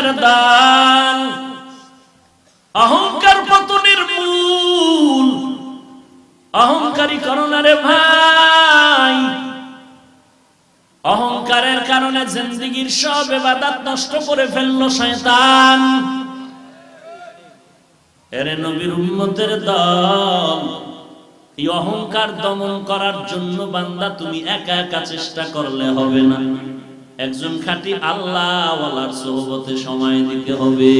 জান্নাতের দান। অহংকার পতনের মূল। অহংকারী করো না রে ভাই। অহংকারের কারণে জিন্দেগীর সব ইবাদত নষ্ট করে ফেললো শয়তান। এরে নবীর উম্মতের দল, এই অহংকার দমন করার জন্য বান্দা তুমি একা একা চেষ্টা করলে হবে না, একজন খাঁটি আল্লাহওয়ালার সোহবতে সময় দিতে হবে।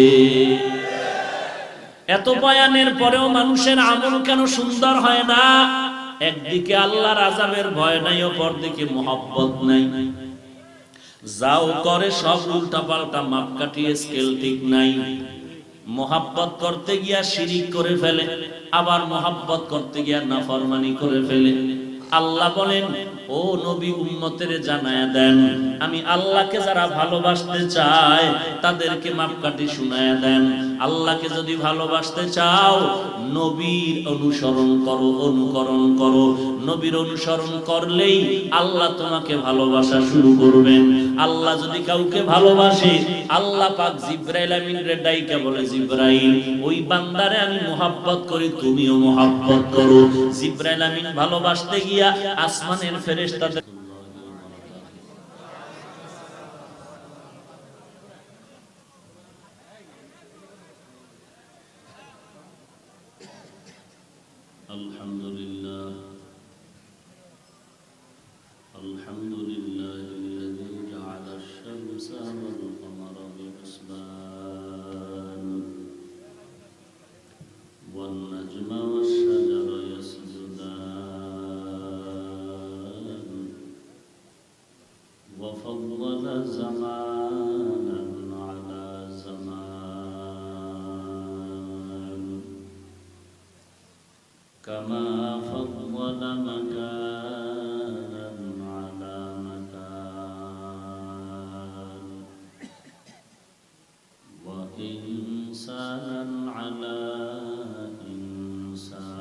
এত বয়ানের পরেও মানুষের আমল কেন সুন্দর হয় না? একদিকে আল্লাহর আযাবের ভয় নাই, অপরদিকে মুহাব্বত নাই। যাও করে সব উল্টা পাল্টা, মাপ কাটিয়ে স্কেল ঠিক নাই। মুহাব্বত করতে গিয়া শিরিক করে ফেলে, আবার মুহাব্বত করতে গিয়া নাফরমানি করে ফেলে। আল্লাহ বলেন, ও নবী উম্মতের জানায়া দেন, আমি আল্লাহকে যারা ভালোবাসতে চায় তাদেরকে মাপকাঠি শুনায়া দেন। আল্লাহকে যদি ভালোবাসতে চাও, নবীর অনুসরণ করো, অনুকরণ করো। নবীর অনুসরণ করলেই আল্লাহ তোমাকে ভালোবাসা শুরু করবেন। আল্লাহ যদি কাউকে ভালোবাসে, আল্লাহ পাক জিবরাইল আমিনরে ডাইকা বলে, জিবরাইল, ওই বান্দারে আমি মুহাব্বত করি, তুমিও মুহাব্বত করো। জিবরাইল আমিন ভালোবাসতে গিয়া আসমানের ফেরেশতাদের আলহামদুলিল্লাহ আলহামদুলিল্লাহ الذي جعل الشمس والقمر بحسبان والنجم والشجر يسجدان وفضل زمانا على زمان كما فضل مكانا على مكان وإنسانا على إنسان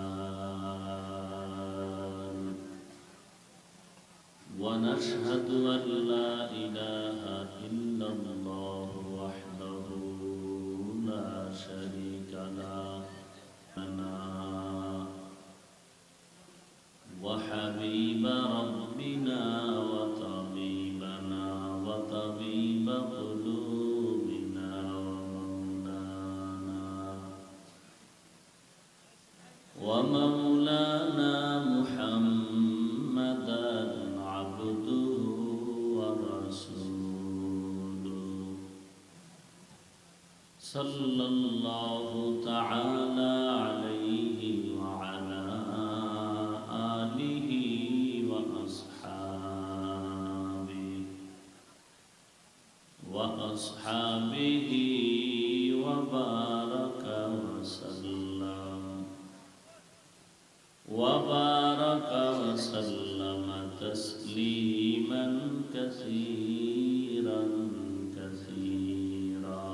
ونشهد أن لا إله إلا الله وحده لا شريك له وحبيب ربنا وطبيبنا وطبيب قلوبنا ومولانا محمدا عبده ورسوله صلى الله تعالى عليه وعلى آله وأصحابه وبارك وسلم تسليما كثيرا كثيرا.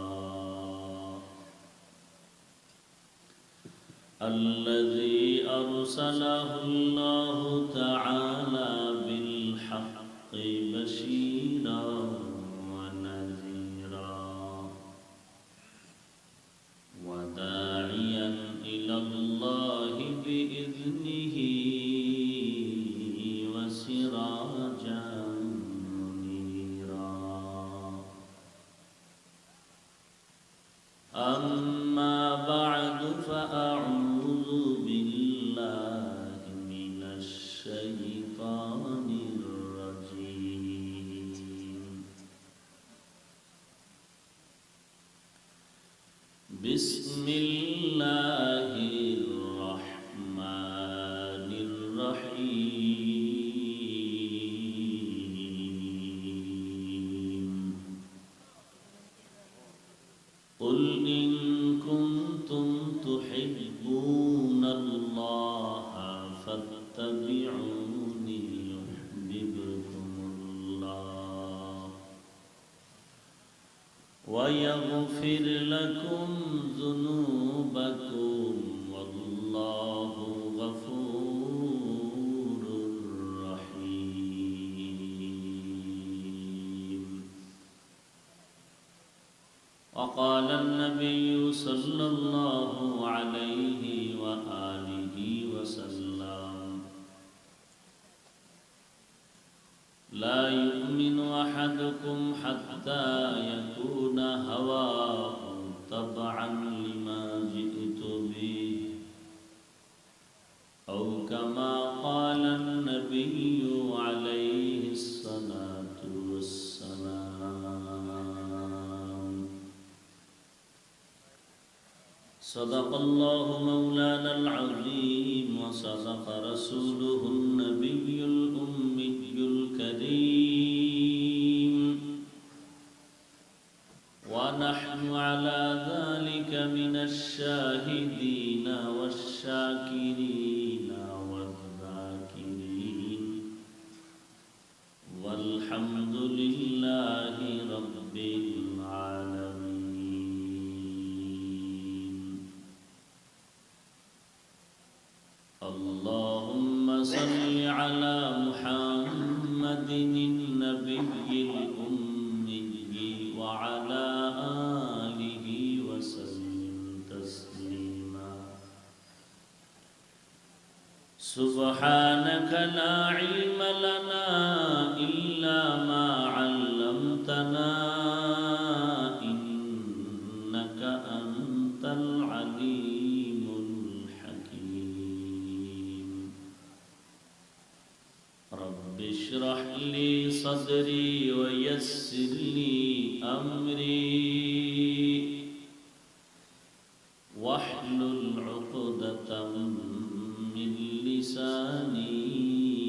الذي أرسله الله تعالى بالحق بشيرا ونذيرا وداعيا إلى الله بإذنه وسراجا منيرا. أما بعد فأعوذ بالله من الشيطان الرجيم. بسم الله الرحمن الرحيم. قل إن كنتم تحبون الله فاتبعوني يحببكم الله ويغفر لكم ذنوبكم والله غفور رحيم. وقال النبي صلى الله عليه وآله وسلم لا يؤمن أحدكم حتى يكون هواه تبعا لما جئت به أو كما قال النبي عليه الصلاة والسلام. صدق الله مولانا العظيم وصدق رسوله النبي الأمي الكريم ونحن على ذلك من الشاهدين والشاكرين والذاكرين والحمد لله رب العالمين. اللهم صل على محمد النبي الأمي وعلى آله وسلم تسليما. سبحانك لا علم لنا إلا ما علمتنا إنك أنت العليم الحكيم. رب اشرح لي صدري ويسر لي أمري واحلل عقدة من لساني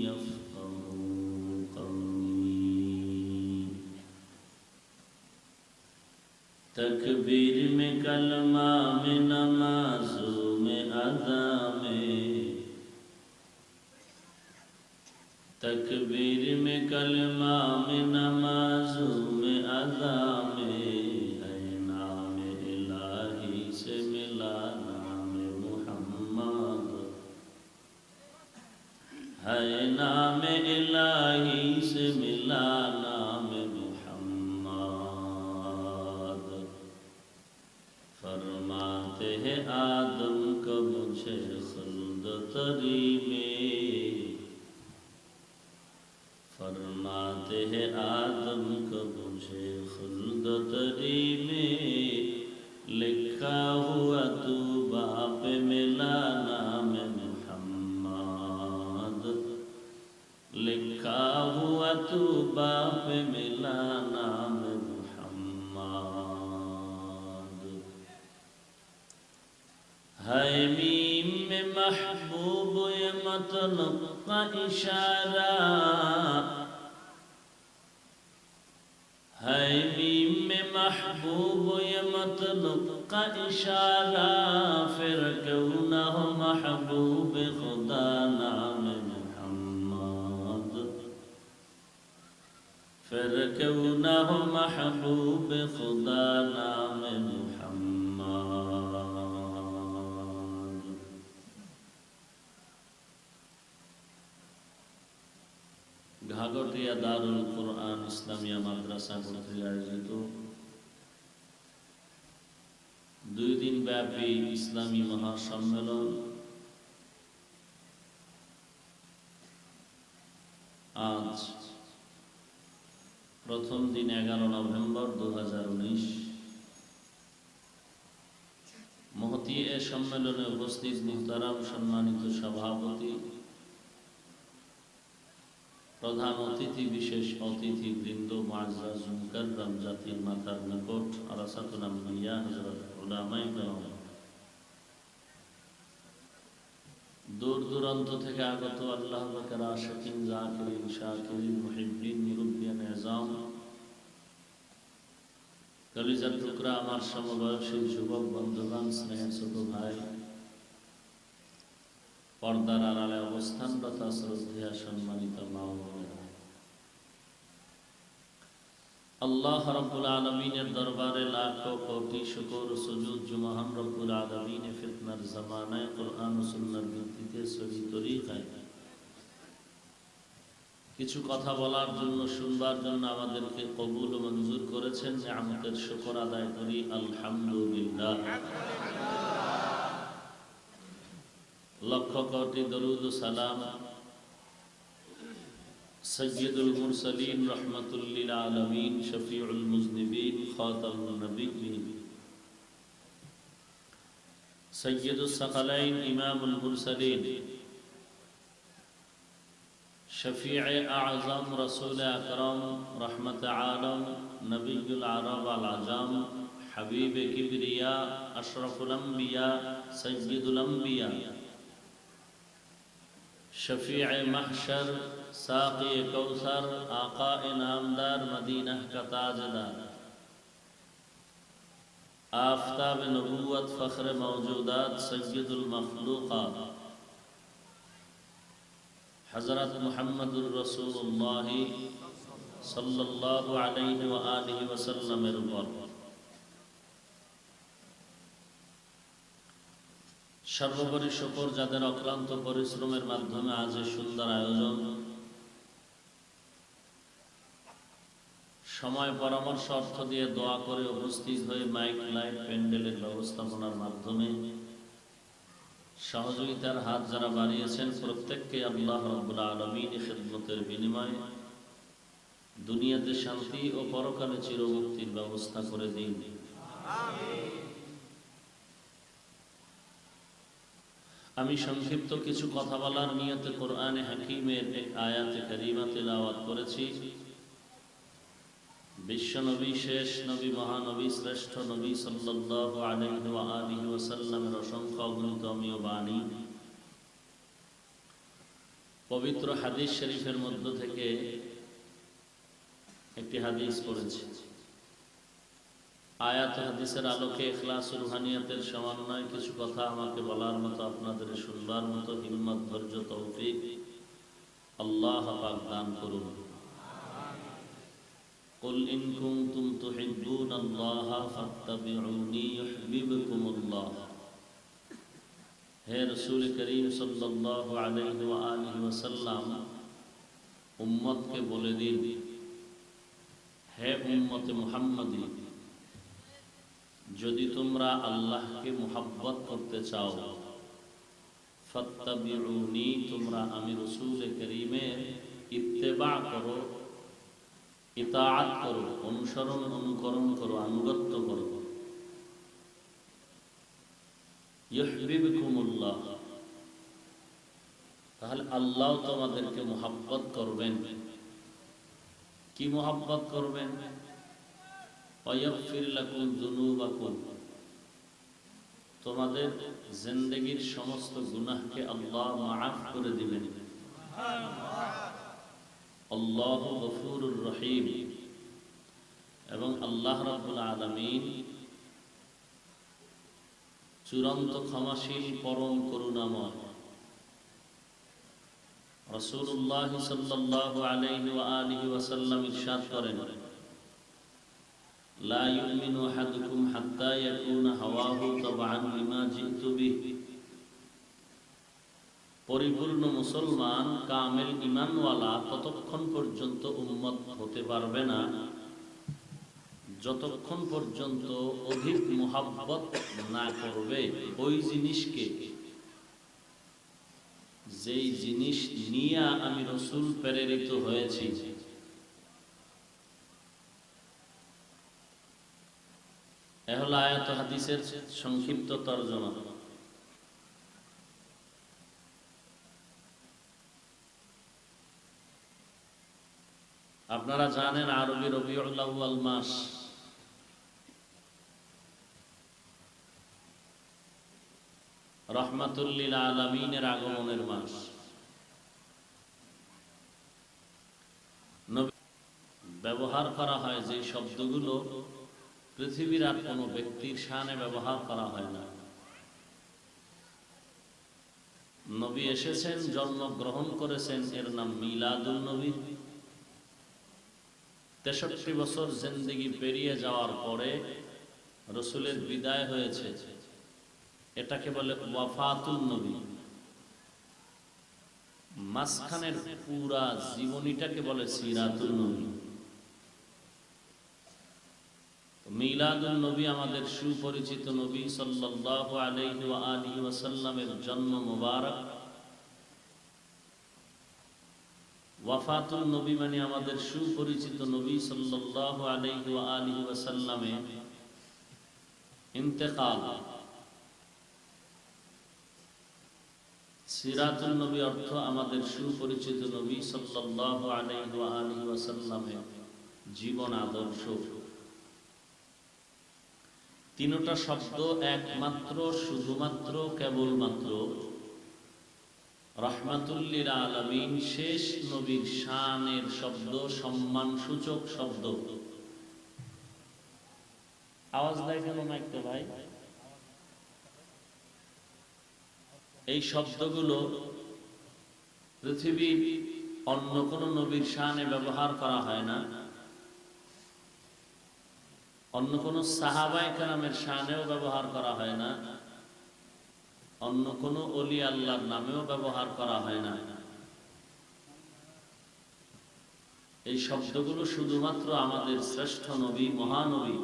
يفقهوا قولي. تکبیر میں کلمہ میں نمازوں میں ادا میں تکبیر میں کلمہ میں نمازوں میں ادا میں ہے نام الہی سے ملا نام محمد ہے نام الہی سے ملا نام محمد. فرماتے ہیں آدم کو مجھے خلد تری میں فرماتے ہیں آدم کو مجھے خلد تری میں لکھا ہوا تو باپ ملا نام محمد لکھا ہوا تو باپ ملا نام محمد. ہے میم میں محبوب یہ مطلب کا اشارہ ہے میم میں محبوب یہ مطلب کا اشارہ پھر کیوں نہ ہو محبوب خدا نام محمد پھر کیوں نہ ہو محبوب خدا نام محمد. ঘাগটিয়া দারুল কোরআন ইসলামিয়া মাদ্রাসা কর্তৃক আয়োজিত 2 দিন ব্যাপী ইসলামী মহাসম্মেলন আজ প্রথম দিন 11 নভেম্বর 2019 মহতী এ সম্মেলনে উপস্থিত মুহতারাম সম্মানিত সভাপতি প্রধান অতিথি বিশেষ অতিথি বৃন্দ মুআজ্জাজ মুকাররম জাতির মাতার নিকট আরাসাতুল আম্বিয়া হযরত উলামায়ে কেরাম দূর দূরান্ত থেকে আগত আল্লাহ পাকের আশিকিন জাকিরিন শাকিরিন মুহিব্বিন মুরব্বিয়ান আযম কলিজার টুকরা আমার সমবয়সী যুবক বন্ধুগণ স্নেহের ছোট ভাই পর্দার আড়ালে অবস্থানরত শ্রদ্ধেয় সম্মানিত মা ও বোনেরা, আল্লাহ রাব্বুল আলামিনের দরবারে লাখো কোটি শুকর সুজুদ যে মহান রব্বুল আলামিন ফিতনার জামানায় কোরআন ও সুন্নাহর ভিত্তিতে সহি তরিকায় কিছু কথা বলার জন্য, শুনবার জন্য আমাদেরকে কবুল ও মঞ্জুর করেছেন। নিয়ামতের শুকর আদায় করি, আলহামদুলিল্লাহ। লক্ষ কোটি দরুদ ও সালাম সৈয়দুল মুরসালিন রহমাতুল লিল আলামিন শফিউল মুজনিবিন খাতামুন নবিয়্যিন সৈয়দুস সাকালাইন ইমামুল মুরসালিন শফিউ আযম রাসূল আকরাম রহমত আলম নবিয়ুল আরব আল আজম হাবিব কিবরিয়া আশরাফুল আম্বিয়া সৈয়দুল আম্বিয়া शफीअ महशर साक़ी कौसर आका इनामदार मदीना का ताजदार आफ़ताब नबूवत फ़ख्र मौजूदात सय्यदुल मखलूक़ात हज़रत मुहम्मदुर रसूलुल्लाह सल्लल्लाहु अलैहि व आलिहि वसल्लम पर সর্বোপরি শুকর যাদের অক্লান্ত পরিশ্রমের মাধ্যমে আজ এই সুন্দর আয়োজন, সময় পরামর্শ অর্থ দিয়ে দোয়া করে উপস্থিত হয়ে মাইক লাইট প্যান্ডেলের ব্যবস্থাপনার মাধ্যমে সহযোগিতার হাত যারা বাড়িয়েছেন, প্রত্যেককে আল্লাহ রাব্বুল আলামিন খিদমতের বিনিময়ে দুনিয়াতে শান্তি ও পরকালে চিরমুক্তির ব্যবস্থা করে দিন। আমিন। আমি সংক্ষিপ্ত কিছু কথা বলার নিয়তে কোরআনে হাকিমের এক আয়াতে কারিমা তেলাওয়াত করেছি। বিশ্বনবী, শেষ নবী, মহানবী, শ্রেষ্ঠ নবী সাল্লাল্লাহু আলাইহি ওয়া আলিহি ওয়াসাল্লামের অসংখ্য অগণিত অমীয় বাণী পবিত্র হাদিস শরীফের মধ্য থেকে একটি হাদিস পড়েছি। আয়াত হাদিসের আলোকে ইখলাস ও রুহানিয়াতের সমন্বয়ে কিছু কথা আমাকে বলার মতো, আপনাদের শুনবার মতো হিম্মত, ধৈর্য, তৌফিক আল্লাহ পাক দান করুন। কুল ইন কুনতুম তুহিব্বুনাল্লাহা ফাত্তাবিউনি ইউহিব্বুকুমুল্লাহ। হে রাসূল করিম সাল্লাল্লাহু আলাইহি ওয়া আলিহি ওয়াসাল্লাম, উম্মতকে বলে দিন, হে উম্মতে মুহাম্মাদী, যদি তোমরা আল্লাহকে মুহাব্বত করতে চাও, ফাত্তাবিউনি, তোমরা আমি রাসূল করিমের ইত্তেবা করো, ইতাআত করো, অনুসরণ অনুকরণ করো, আনুগত্য করো। ইউহিব্বুকুমুল্লাহ, তাহলে আল্লাহ তোমাদেরকে মুহাব্বত করবেন। কি মুহাব্বত করবেন? ওয়াগফির লাকুম যুনুবাকুম, তোমাদের জিন্দেগীর সমস্ত গুনাহকে আল্লাহ মাফ করে দিবেন। আল্লাহু গফুরুর রহিম, এবং আল্লাহ রাব্বুল আলামিন চূড়ান্ত ক্ষমাশীল, পরম করুণাময়। রাসূলুল্লাহ সাল্লাল্লাহু আলাইহি ওয়া আলিহি ওয়াসাল্লাম ইরশাদ করেন, লা ইউমিনু আহাদুকুম হাত্তা ইয়াকুনা হাওয়াহু তাবআন লিমা জিতু বিহি। পরিপূর্ণ মুসলমান, কামেল ঈমানওয়ালা ততক্ষণ পর্যন্ত উম্মত হতে পারবে না যতক্ষণ পর্যন্ত অধিক মুহাব্বত না করবে ওই জিনিসকে, যেই জিনিস নিয়ে আমি রাসূল প্রেরিত হয়েছি। এ হলো আয়াত হাদিসের সংক্ষিপ্ত তরজমা। আপনারা জানেন আরবি রবিউল আউয়াল মাস, রহমাতুল লিল আলামিনের আগমনের মাস। ব্যবহার করা হয় যে শব্দগুলো পৃথিবীর আর কোনো ব্যক্তির শানে ব্যবহার করা হয় না। নবী এসেছেন, জন্মগ্রহণ করেছেন, এর নাম মিলাদুন নবী। 63 বছর জিন্দেগি পেরিয়ে যাওয়ার পরে রাসূলের বিদায় হয়েছে, এটাকে বলে ওয়াফাতুন নবী। মাঝখানের পুরা জীবনীটাকে বলে সিরাতুন নবী। মিলাদুন নবী আমাদের সুপরিচিত নবী সাল্লাল্লাহু আলাইহি ওয়া আলিহি ওয়াসাল্লামের জন্ম মুবারক। ওয়াফাতুন নবী মানে আমাদের সুপরিচিত নবী সাল্লাল্লাহু আলাইহি ওয়া আলিহি ওয়াসাল্লামের ইন্তেকাল। সিরাতুন নবী অর্থ আমাদের সুপরিচিত নবী সাল্লাল্লাহু আলাইহি ওয়া আলিহি ওয়াসাল্লামের জীবন আদর্শ। তিনটা শব্দ একমাত্র শুধুমাত্র কেবলমাত্র রাহমাতুল লিল আলামিন শেষ নবীর শানের শব্দ, সম্মান সূচক শব্দ। আওয়াজ দেয় কেন মাইকটা ভাই? এই শব্দগুলো পৃথিবীর অন্য কোন নবীর শানে ব্যবহার করা হয় না, অন্য কোন সাহাবায়ে কেরামের শানেও ব্যবহার করা হয় না, অন্য কোন ওলি আল্লাহর নামেও ব্যবহার করা হয় না। এই শব্দগুলো শুধুমাত্র আমাদের শ্রেষ্ঠ নবী, মহানবী,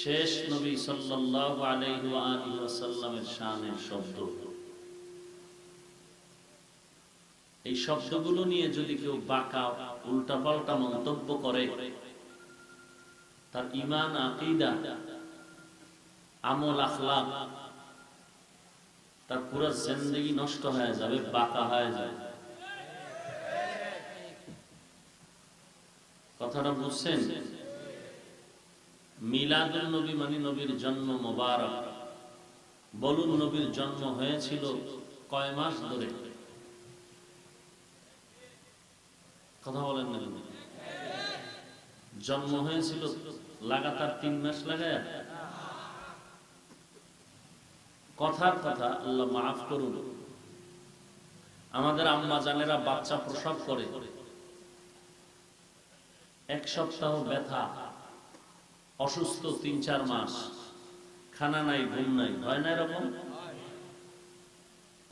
শেষ নবী সাল্লাল্লাহু আলাইহি ওয়া আলিহি ওয়াসাল্লামের শানের শব্দ। এই শব্দগুলো নিয়ে যদি কেউ বাঁকা উল্টাপাল্টা মন্তব্য করে, তার ঈমান, আকীদা, আমল, আখলাক, তার পুরো জিন্দেগি নষ্ট হয়ে যাবে, বাঁকা হয়ে যাবে। কথাটা বুঝছেন? মিলাদুন নবী মানে নবীর জন্ম মোবারক। বলুন, নবীর জন্ম হয়েছিল কয় মাস ধরে? কথা বলেন না। জন্ম হয়েছিল লাগাতার 3 মাস লাগায়? কথার কথা, আল্লাহ মাফ করুন, আমাদের আম্মা জানেরা বাচ্চা প্রসব করে 1 সপ্তাহ ব্যথা, অসুস্থ 3-4 মাস, খানা নাই, ঘুম নাই, হয় না এরকম?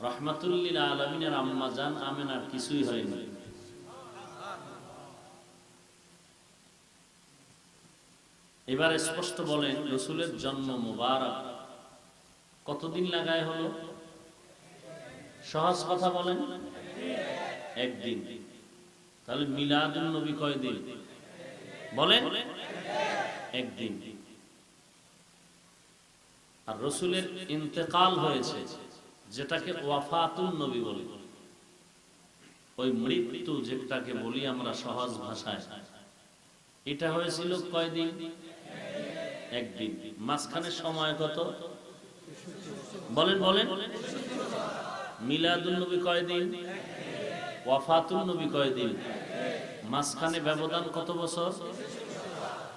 রাহমাতুল লিল আলামিনের আম্মা জান আমেনার কিছুই হয়নি। এবার স্পষ্ট বলেন, রাসূলের জন্ম মুবারক কতদিন লাগায় হলো? সহজ কথা বলেন, 1 দিন। তাহলে মিলাদুন নবী কয় দিন বলেন? 1 দিন। আর রাসূলের ইন্তেকাল হয়েছে, যেটাকে ওয়াফাতুন নবী বলে, ওই মৃত্যু যেটাকে বলি আমরা সহজ ভাষায়, এটা হয়েছিল কয় দিন? 1 দিন। মাঝখানে সময় কত বলেন? বলেন। মিলাদুন নবী কয় দিন? ওয়াফাতুন নবী কয় দিন? মাঝখানে ব্যবধান কত বছর?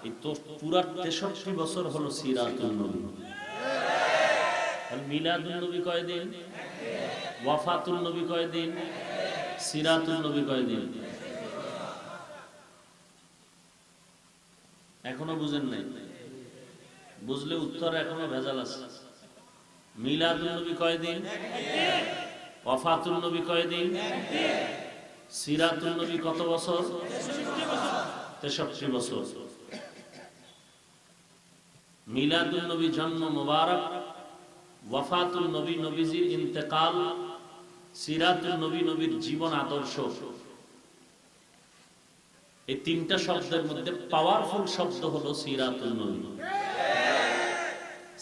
এই তো পুরা 63 বছর হলো সিরাতুন নবী। মিলাদুন নবী কয় দিন? ওয়াফাতুন নবী কয় দিন? সিরাতুন নবী কয় দিন? এখনো বুঝেন নাই? বুঝলে উত্তর এখনো ভেজাল আছে। মিলাদুন নবী কয় দিন? ওয়াফাতুন নবী কয় দিন? সিরাতুন নবী কত বছর? 63 বছর। মিলাদুন নবী জন্ম মুবারক, ওয়াফাতুন নবী নবীজির ইন্তেকাল, সিরাতুন নবী নবীর জীবন আদর্শ। এই 3টা শব্দের মধ্যে পাওয়ারফুল শব্দ হলো সিরাতুন নবী।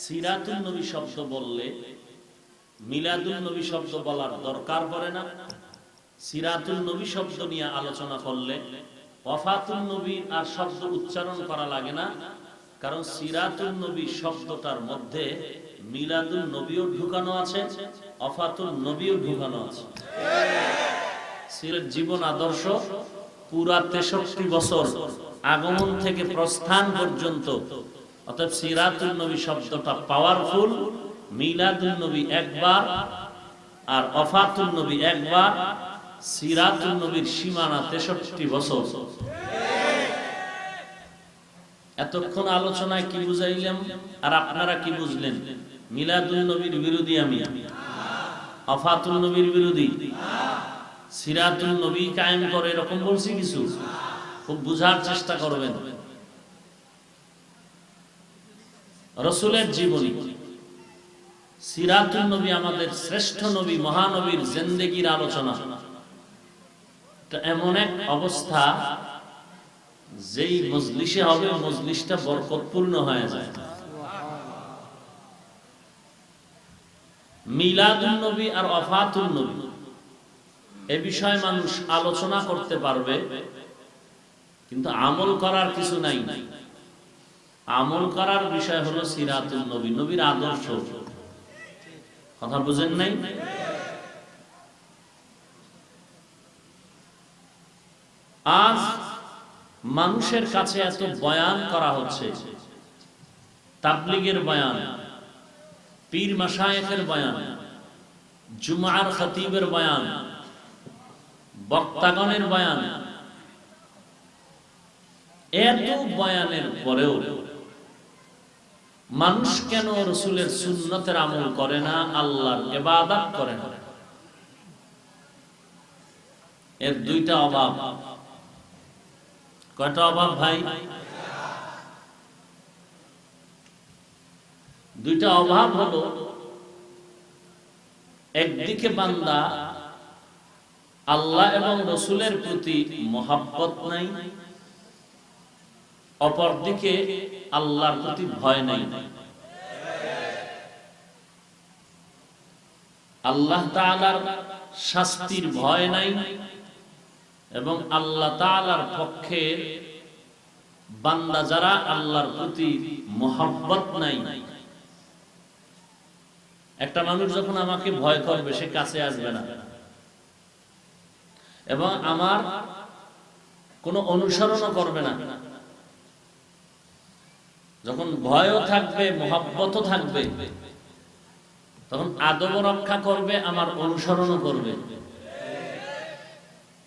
সিরাতুন নবী শব্দ বললে মিলাদুন নবী শব্দ বলার দরকার পড়ে না। সিরাতুন নবী শব্দ নিয়ে আলোচনা করলে ওয়াফাতুন নবী আর শব্দ উচ্চারণ করা লাগে না, কারণ সিরাতুন নবী শব্দটার মধ্যে মিলাদুন নবীও ঢুকানো আছে, ওয়াফাতুন নবীও ঢুকানো আছে। সিরাত জীবন আদর্শ পুরা 63 বছর আগমন থেকে প্রস্থান পর্যন্ত। অর্থাৎ সিরাতুন নবী শব্দটা পাওয়ারফুল। মিলাদুন নবী একবার আর ওয়াফাতুন নবী একবার। সিরাতুন নবীর সীমানা 63 বছর। এতক্ষণ আলোচনায় কি বুঝাইলাম আর আপনারা কি বুঝলেন? মিলাদুন নবীর বিরোধী আমি, আফাতুল নবীর বিরোধী, সিরাতুল নবী কায়েম করে এরকম বলছি কিছু? খুব বুঝার চেষ্টা করবেন। রাসূলের জীবনী, সিরাতুল নবী, আমাদের শ্রেষ্ঠ নবী মহানবীর জিন্দেগীর আলোচনা। এটা এমন এক অবস্থা যেই মজলিসে হবে মজলিসটা বরকতপূর্ণ হয়ে যায়। মিলাদুন নবী আর ওফাতুন নবী এ বিষয়ে মানুষ আলোচনা করতে পারবে, কিন্তু আমল করার কিছু নাই। আমল করার বিষয় হলো সিরাতুন নবী, নবীর আদর্শ। কথা বুঝেন নাই? আজ মানুষের কাছে এত বয়ান করা হচ্ছে, তাবলীগের বয়ান, পীর মাশায়েখের বয়ান, জুমার খতিবের বয়ান, বক্তাগণের বয়ান, এত বয়ানের পরেও মানুষ কেন রাসূলের সুন্নতের আমল করে না, আল্লাহর ইবাদত করে না? এর দুইটা অভাব। কয়টা অভাব ভাই? দুইটা অভাব হলো, একদিকে বান্দা আল্লাহ এবং রাসূলের প্রতি মহব্বত নাই, অপরদিকে আল্লাহর প্রতি ভয় নাই। আল্লাহ তাআলার শাস্তির ভয় নাই এবং আল্লাহ তাআলার পক্ষে বান্দা যারা আল্লাহর প্রতি মহব্বত নাই। একটা মানুষ যখন আমাকে ভয় করবে সে কাছে আসবে না এবং আমার কোনো অনুসরণও করবে না। যখন ভয়ও থাকবে মহব্বতও থাকবে তখন আদব রক্ষা করবে, আমার অনুসরণও করবে।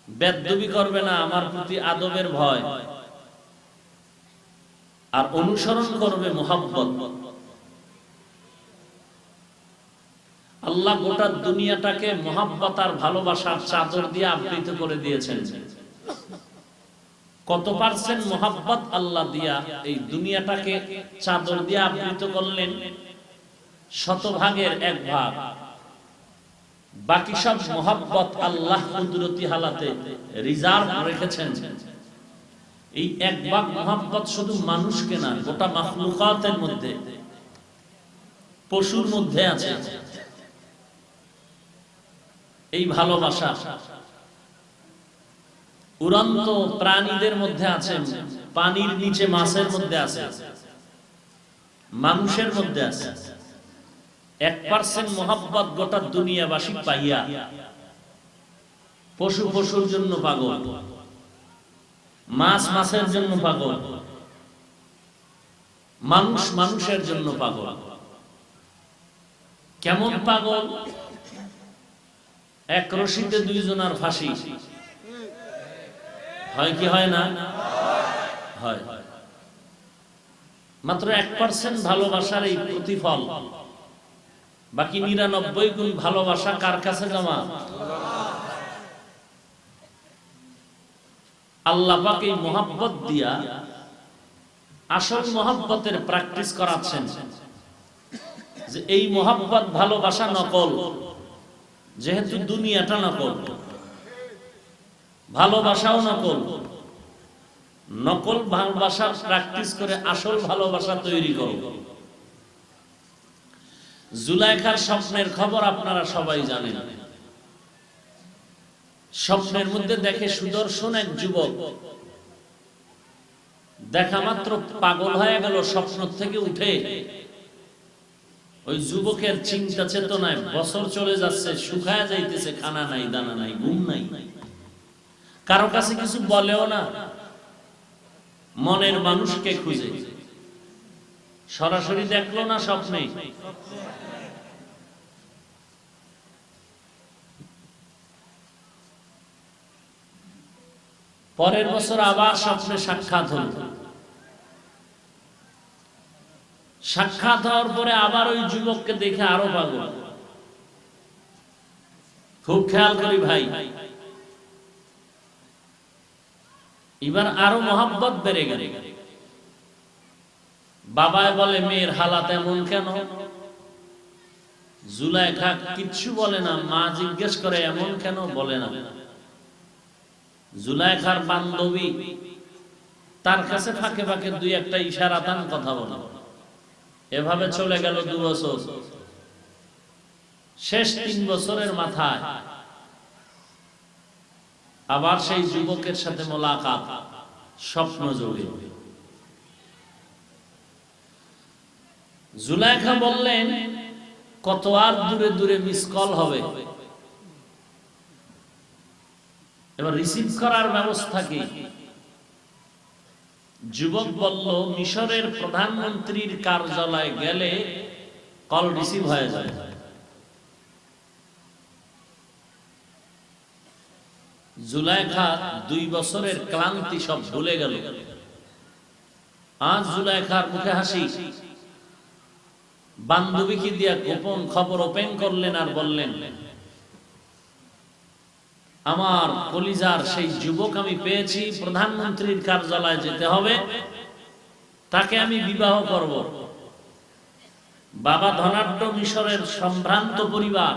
বেদবি করবে না, আমার প্রতি আদবের ভয়, আর অনুসরণ করবে মহব্বত। আল্লাহ গোটা দুনিয়াটাকে মহব্বত আর ভালোবাসার চাদর দিয়ে আবৃত করে দিয়েছেন। কত পার্সেন্ট মহব্বত আল্লাহ দিয়া এই দুনিয়াটাকে চাদর দিয়ে আবৃত করলেন? শতভাগের 1 ভাগ। বাকি সব মহব্বত আল্লাহ কুদরতি হালাতে রিজার্ভ রেখেছেন। এই 1 ভাগ মহব্বত শুধু মানুষকে না, গোটা মাখলুকাতের মধ্যে, পশুর মধ্যে আছে এই ভালোবাসা। উড়ন্ত প্রাণীদের মধ্যে আছে, পানির নিচে মাছের মধ্যে আছে, মানুষের মধ্যে আছে। 1% মহব্বত গোটা দুনিয়াবাসী পাইয়া পশু পশুর জন্য পাগল, মাছ মাছের জন্য পাগল, মানুষ মানুষের জন্য পাগল। কেমন পাগল? এক রশিতে 2 জনের ফাঁসি হয় কি হয় না? হয়। মাত্র 1% ভালোবাসার এই প্রতিফল। বাকি 99 গুণ ভালোবাসা কার কাছে জমা? আল্লাহ পাক এই মহব্বত দিয়া আসল মহব্বতের প্র্যাকটিস করাচ্ছেন, যে এই মহব্বত ভালোবাসা নকল। যেহেতু দুনিয়াটা নকল, ভালোবাসাও নকল, নকল ভালোবাসা প্র্যাকটিস করে আসল ভালোবাসা তৈরি করো। জুলাইখার স্বপ্নের খবর আপনারা সবাই জানেন। স্বপ্নের মধ্যে দেখে সুদর্শন এক যুবক, দেখা মাত্র পাগল হয়ে গেল। স্বপ্ন থেকে উঠে ওই যুবকের চিন্তা চেতনায় বছর চলে যাচ্ছে, শুকায় যাইতেছে, খানা নাই, দানা নাই, ঘুম নাই, কারো কাছে কিছু বলেও না, মনের মানুষকে খুঁজে। সরাসরি দেখলো না, স্বপ্নে। পরের বছর আবার স্বপ্নে সাক্ষাৎ হল। সাক্ষাৎ হওয়ার পরে আবার ওই যুবককে দেখে আরো পাগল। খুব খেয়াল করি ভাই। এবার আরো মহব্বত বেড়ে গেল। বাবায় বলে মেয়ের হালাত এমন কেন? জুলাইখা কিচ্ছু বলে না। মা জিজ্ঞেস করে এমন কেন? বলে না। জুলাইখার বান্ধবী তার কাছে ফাঁকে ফাঁকে দুই একটা ইশারাতান কথা বলে। এভাবে চলে গেল 2 বছর। শেষ 3 বছরের মাথায় আবার সেই যুবকের সাথে মোলাকাত, স্বপ্ন যোগে। জুলাইখা বললেন, কত আর দূরে দূরে মিস কল হবে, এবার রিসিভ করার ব্যবস্থা কি? যুবক বলল, মিশরের প্রধানমন্ত্রীর কার্যালয়ে গেলে কল রিসিভ হয়ে যায়। জুলাইখা 2 বছরের ক্লান্তি সব ভুলে গেল। আজ জুলাইখার মুখে হাসি। বান্ধবীকে দিয়া গোপন খবর ওপেন করলেন আর বললেন, আমার কলিজার সেই যুবক আমি পেয়েছি, প্রধানমন্ত্রীর কার্যালয়ে যেতে হবে, তাকে আমি বিবাহ করব। বাবা ধনাঢ্য মিশরের সম্ভ্রান্ত পরিবার।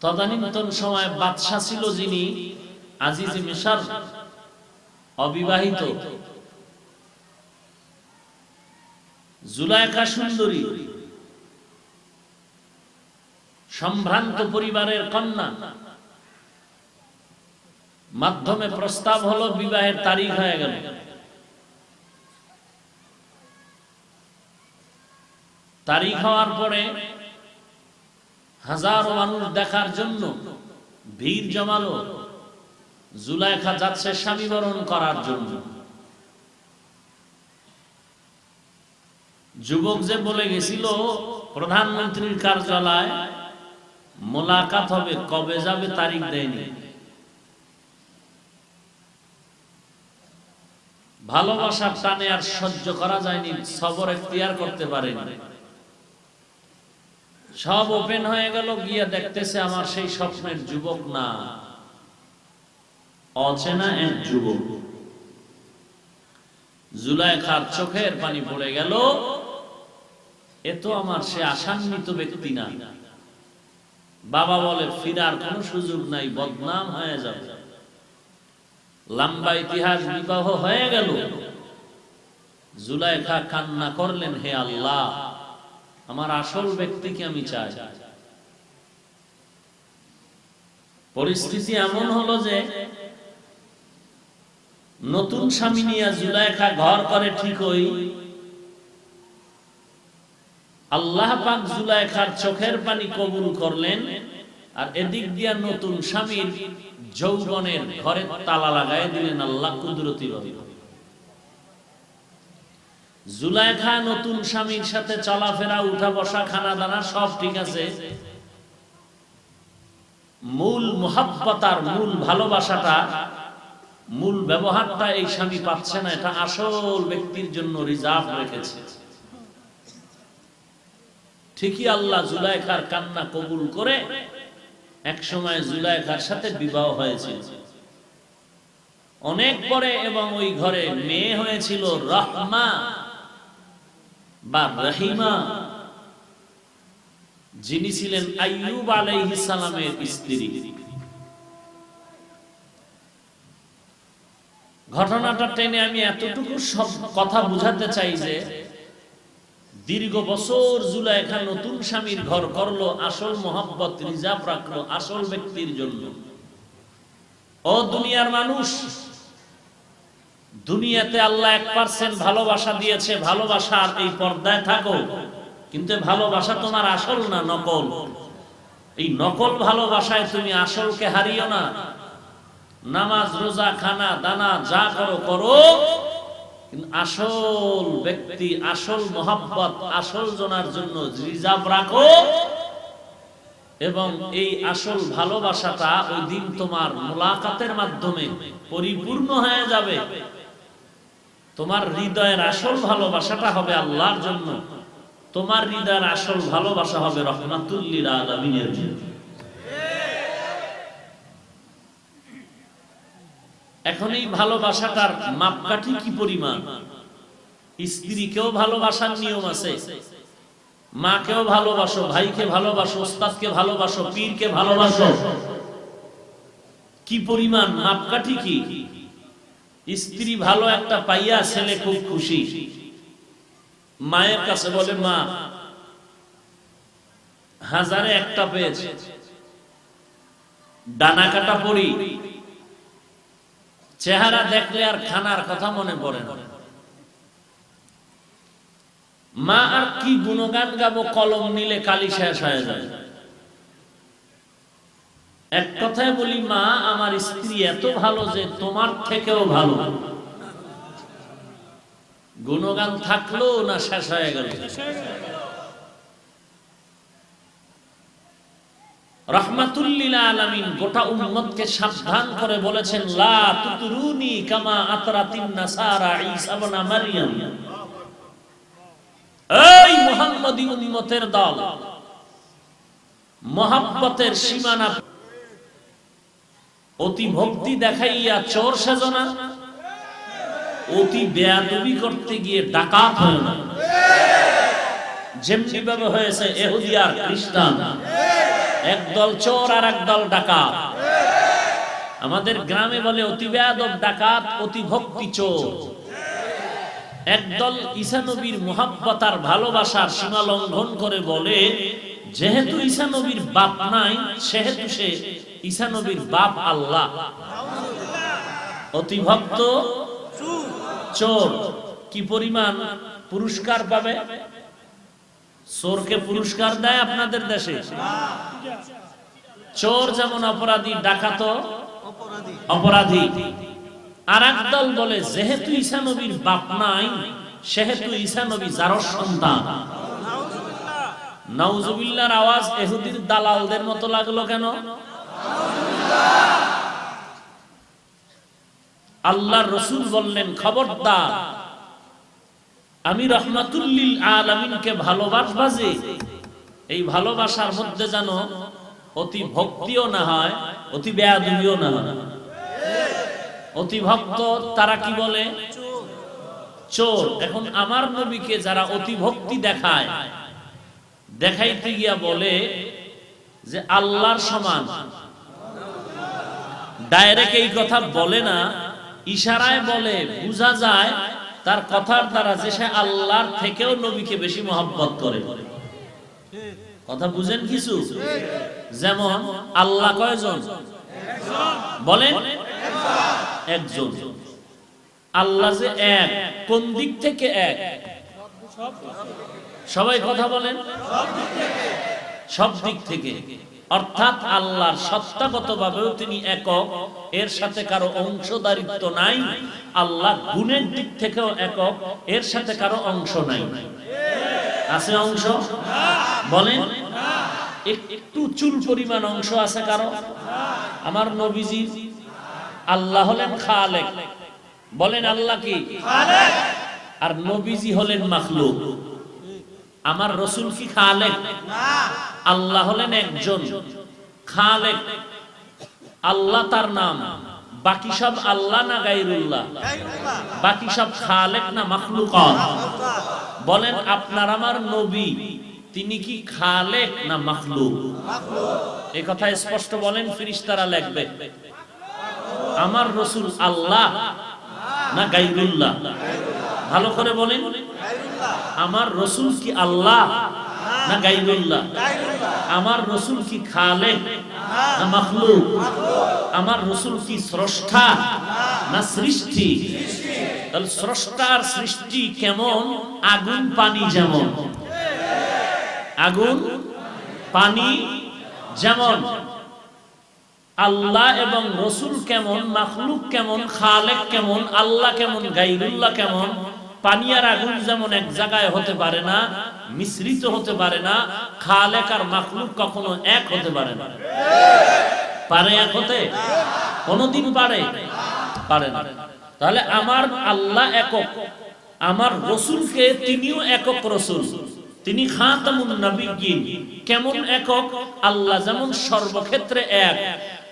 তদানীন্তন সময় বাদশা ছিল যিনি, আজিজে মিশর, অবিবাহিত। জুলাইখা সুন্দরী, সম্ভ্রান্ত পরিবারের কন্যা। মাধ্যমে প্রস্তাব হলো, বিবাহের তারিখ হয়ে গেল। তারিখ হওয়ার পরে হাজারো মানুষ দেখার জন্য ভিড় জমালো। জুলাইখা যাচ্ছে স্বামী বরণ করার জন্য। যুবক যে বলে গেছিল প্রধানমন্ত্রীর কার্যালয় মোলাকাত হবে, কবে যাবে তারিখ দেয়নি। ভালোবাসার টানে আর সহ্য করা যায়নি, সবর এখতিয়ার করতে পারেনি। সব ওপেন হয়ে গেল। গিয়ে দেখতেছে আমার সেই স্বপ্নের যুবক না, অচেনা এক যুবক। জুলাইখার চোখের পানি পড়ে গেল। এ তো আমার সে আশান্বিত ব্যক্তি না। বাবা বলে, ফিরার কোনো সুযোগ নাই, বদনাম হয়ে যাবে। লম্বা ইতিহাস, বিবাহ হয়ে গেল। জুলাইখা কান্না করলেন, হে আল্লাহ, আমার আসল ব্যক্তিকে আমি চাই। পরিস্থিতি এমন হলো যে নতুন স্বামী নিয়ে জুলাইখা ঘর করে ঠিকই, আল্লাহ পাক জুলাইখার চোখের পানি কবুল করলেন। আর এদিক দিয়া নতুন স্বামীর যৌবনের ঘরে তালা লাগাই দিলেন আল্লাহ কুদরতি ভাবে। জুলাইখা নতুন স্বামীর সাথে চলাফেরা, উঠা বসা, খানা দানা সব ঠিক আছে। মূল মুহাব্বত আর মূল ভালোবাসাটা, মূল ব্যবহারটা এই স্বামী পাচ্ছে না। এটা আসল ব্যক্তির জন্য রিজার্ভ রেখেছে। ঠিকই আল্লাহ জুলাইখার কান্না কবুল করে এক সময় জুলাইখার সাথে বিবাহ হয়েছিল অনেক পরে, এবং ওই ঘরে মেয়ে হয়েছিল রহমা বা রহিমা, যিনি ছিলেন আইয়ুব আলাইহিস সালামের স্ত্রী। ঘটনাটা টেনে আমি এতটুকু সব কথা বুঝাতে চাই যে দীর্ঘ বছর জুলাইখা নতুন স্বামীর ঘর করলো, আসল মোহাব্বত রিজার্ভ রাখলো আসল ব্যক্তির জন্য। ও দুনিয়ার মানুষ, দুনিয়াতে আল্লাহ 1% ভালোবাসা দিয়েছে, ভালোবাসার এই পর্দায় থাকো, কিন্তু ভালোবাসা তোমার আসল না, নকল। এই নকল ভালোবাসায় তুমি আসলকে হারিও না। নামাজ, রোজা, খানা দানা যা করো করো, কিন্তু আসল ব্যক্তি, আসল মোহাব্বত, আসল জনার জন্য রিজার্ভ রাখো। এবং এই আসল ভালোবাসাটা ওই দিন তোমার মুলাকাতের মাধ্যমে পরিপূর্ণ হয়ে যাবে। তোমার হৃদয়ের আসল ভালোবাসাটা হবে আল্লাহর জন্য। তোমার হৃদয়ের আসল ভালোবাসা হবে রহমাতুল লিল আলামিনের জন্য। এখন এই ভালোবাসাটার মাপকাঠি কি পরিমাণ? স্ত্রীকেও ভালোবাসার নিয়ম আছে, মাকেও ভালোবাসো, ভাইকে ভালোবাসো, ওস্তাদকে ভালোবাসো, পীরকে ভালোবাসো। কি পরিমাণ মাপকাঠি কি? স্ত্রী ভালো একটা পাইয়া ছেলে খুব খুশি, মায়ের কাছে বলে মা হাজারে একটা পেয়েছে, ডানা কাটা পড়ি, চেহারা দেখলে আর খানার কথা মনে পড়ে না। মা আর কি গুণগান গাবো, কলম নিলে কালি শেষ হয়ে যায়। এক কথায় বলি মা আমার স্ত্রী এত ভালো যে তোমার থেকেও ভালো। গুণগান থাকলো না শেষ হয়ে গেল। রাহমাতুল লিল আলামিন গোটা উম্মতকে সাবধান করে বলেছেন, লা তুতরুনি কামা আতরাতিন নাসারা ঈসা ইবনে মারইয়াম। এই মুহাম্মদী উম্মতের দল, মহব্বতের সীমানা অতি ভক্তি দেখাইয়া চোর সেজো না, অতি বেয়াদবি করতে গিয়ে ডাকাত হয় না। যেমনি ভাবে হয়েছে ইহুদি আর খ্রিস্টান, একদল চোর আর একদল ডাকাত। আমাদের গ্রামে বলে অতি বেয়াদব ডাকাত, অতি ভক্তি চোর। একদল ঈসা নবীর মুহাব্বত আর ভালোবাসার সীমা লঙ্ঘন করে বলে যেহেতু ঈসা নবীর বাপ নাই সেহেতু সে ঈসা নবীর বাপ আল্লাহ। অতি ভক্ত চোর কি পরিমাণ পুরস্কার পাবে? চোরকে পুরস্কার দেয় আপনাদের দেশে? চোর যেমন অপরাধী, ডাকাত অপরাধী। আর একদল বলে যেহেতু ঈসা নবীর বাপ নাই সেহেতু ঈসা নবী যারও সন্তান। নাউজুবিল্লাহর আওয়াজ ইহুদির দালালদের মতো লাগলো কেন? আল্লাহর রাসূল বললেন, খবরদার, আমি রাহমাতুল লিল আলামিনকে ভালোবাসবা যে এই ভালোবাসার মধ্যে যেন অতি ভক্তিও না হয়, অতি বেয়াদবিও না হয়। অতি ভক্ত তারা কি বলে? চোর। এখন আমার নবীকে যারা অতি ভক্তি দেখায়, দেখাইতে গিয়া বলে যে আল্লাহর সমান, ডাইরেক্ট এই কথা বলে না, ইশারায় বলে, বোঝা যায় তার কথার দ্বারা যে সে আল্লাহর থেকেও নবীকে বেশি মহব্বত করে। কথা বুঝেন কিছু? যেমন আল্লাহ কয়জন বলেন? একজন। আল্লাহ যে এক, কোন দিক থেকে এক? সবাই কথা বলেন। সব দিক থেকে। অর্থাৎ আল্লাহর সত্তাগতভাবেও তিনি একক, এর সাথে কারো অংশদারিত্ব নাই। আল্লাহ গুণের দিক থেকেও একক, এর সাথে কারো অংশ নাই। আছে অংশ? বলেন। একটু চুল পরিমাণ অংশ আছে কারো? আমার নবীজি আল্লাহ হলেন খালেক। বলেন আল্লাহ কি? খালেক। আর নবীজি হলেন মাখলুক। আমার রাসূল কি খালেক? না। আল্লাহ হলেন একজন, খালেক আল্লাহ তার নাম। বাকি সব আল্লাহ না গায়রুল্লাহ? বাকি সব খালেক না মাখলুকাত? বলেন আপনার আমার নবী তিনি কি খালেক না মাখলুক? এই কথা স্পষ্ট বলেন, ফেরেশতারা লিখবে। আমার রাসূল আল্লাহ না গায়রুল্লাহ? ভালো করে বলেন। আমার রাসূল কি আল্লাহ না গায়রুল্লাহ? আমার রাসূল কি খালেক না মাখলুক? আমার রাসূল কি স্রষ্টা না সৃষ্টি? তাহলে স্রষ্টার সৃষ্টি কেমন? আগুন পানি যেমন। আগুন পানি যেমন। আল্লাহ এবং রাসূল কেমন, মাখলুক কেমন, খালেক কেমন, আল্লাহ কেমন, গায়রুল্লাহ কেমন। পানি আর আগুন যেমন এক জায়গায় হতে পারে না, মিশ্রিত হতে পারে না, খালেক আর মাখলুক কখনো এক হতে পারে না। পারে এক হতে? কোনদিন পারে? পারে না। তাহলে আমার আল্লাহ একক, আমার রাসূলকে তিনিও একক রাসূল, তিনি খাতামুন নবিয়্যিন। কেমন একক? আল্লাহ যেমন সর্বক্ষেত্রে এক,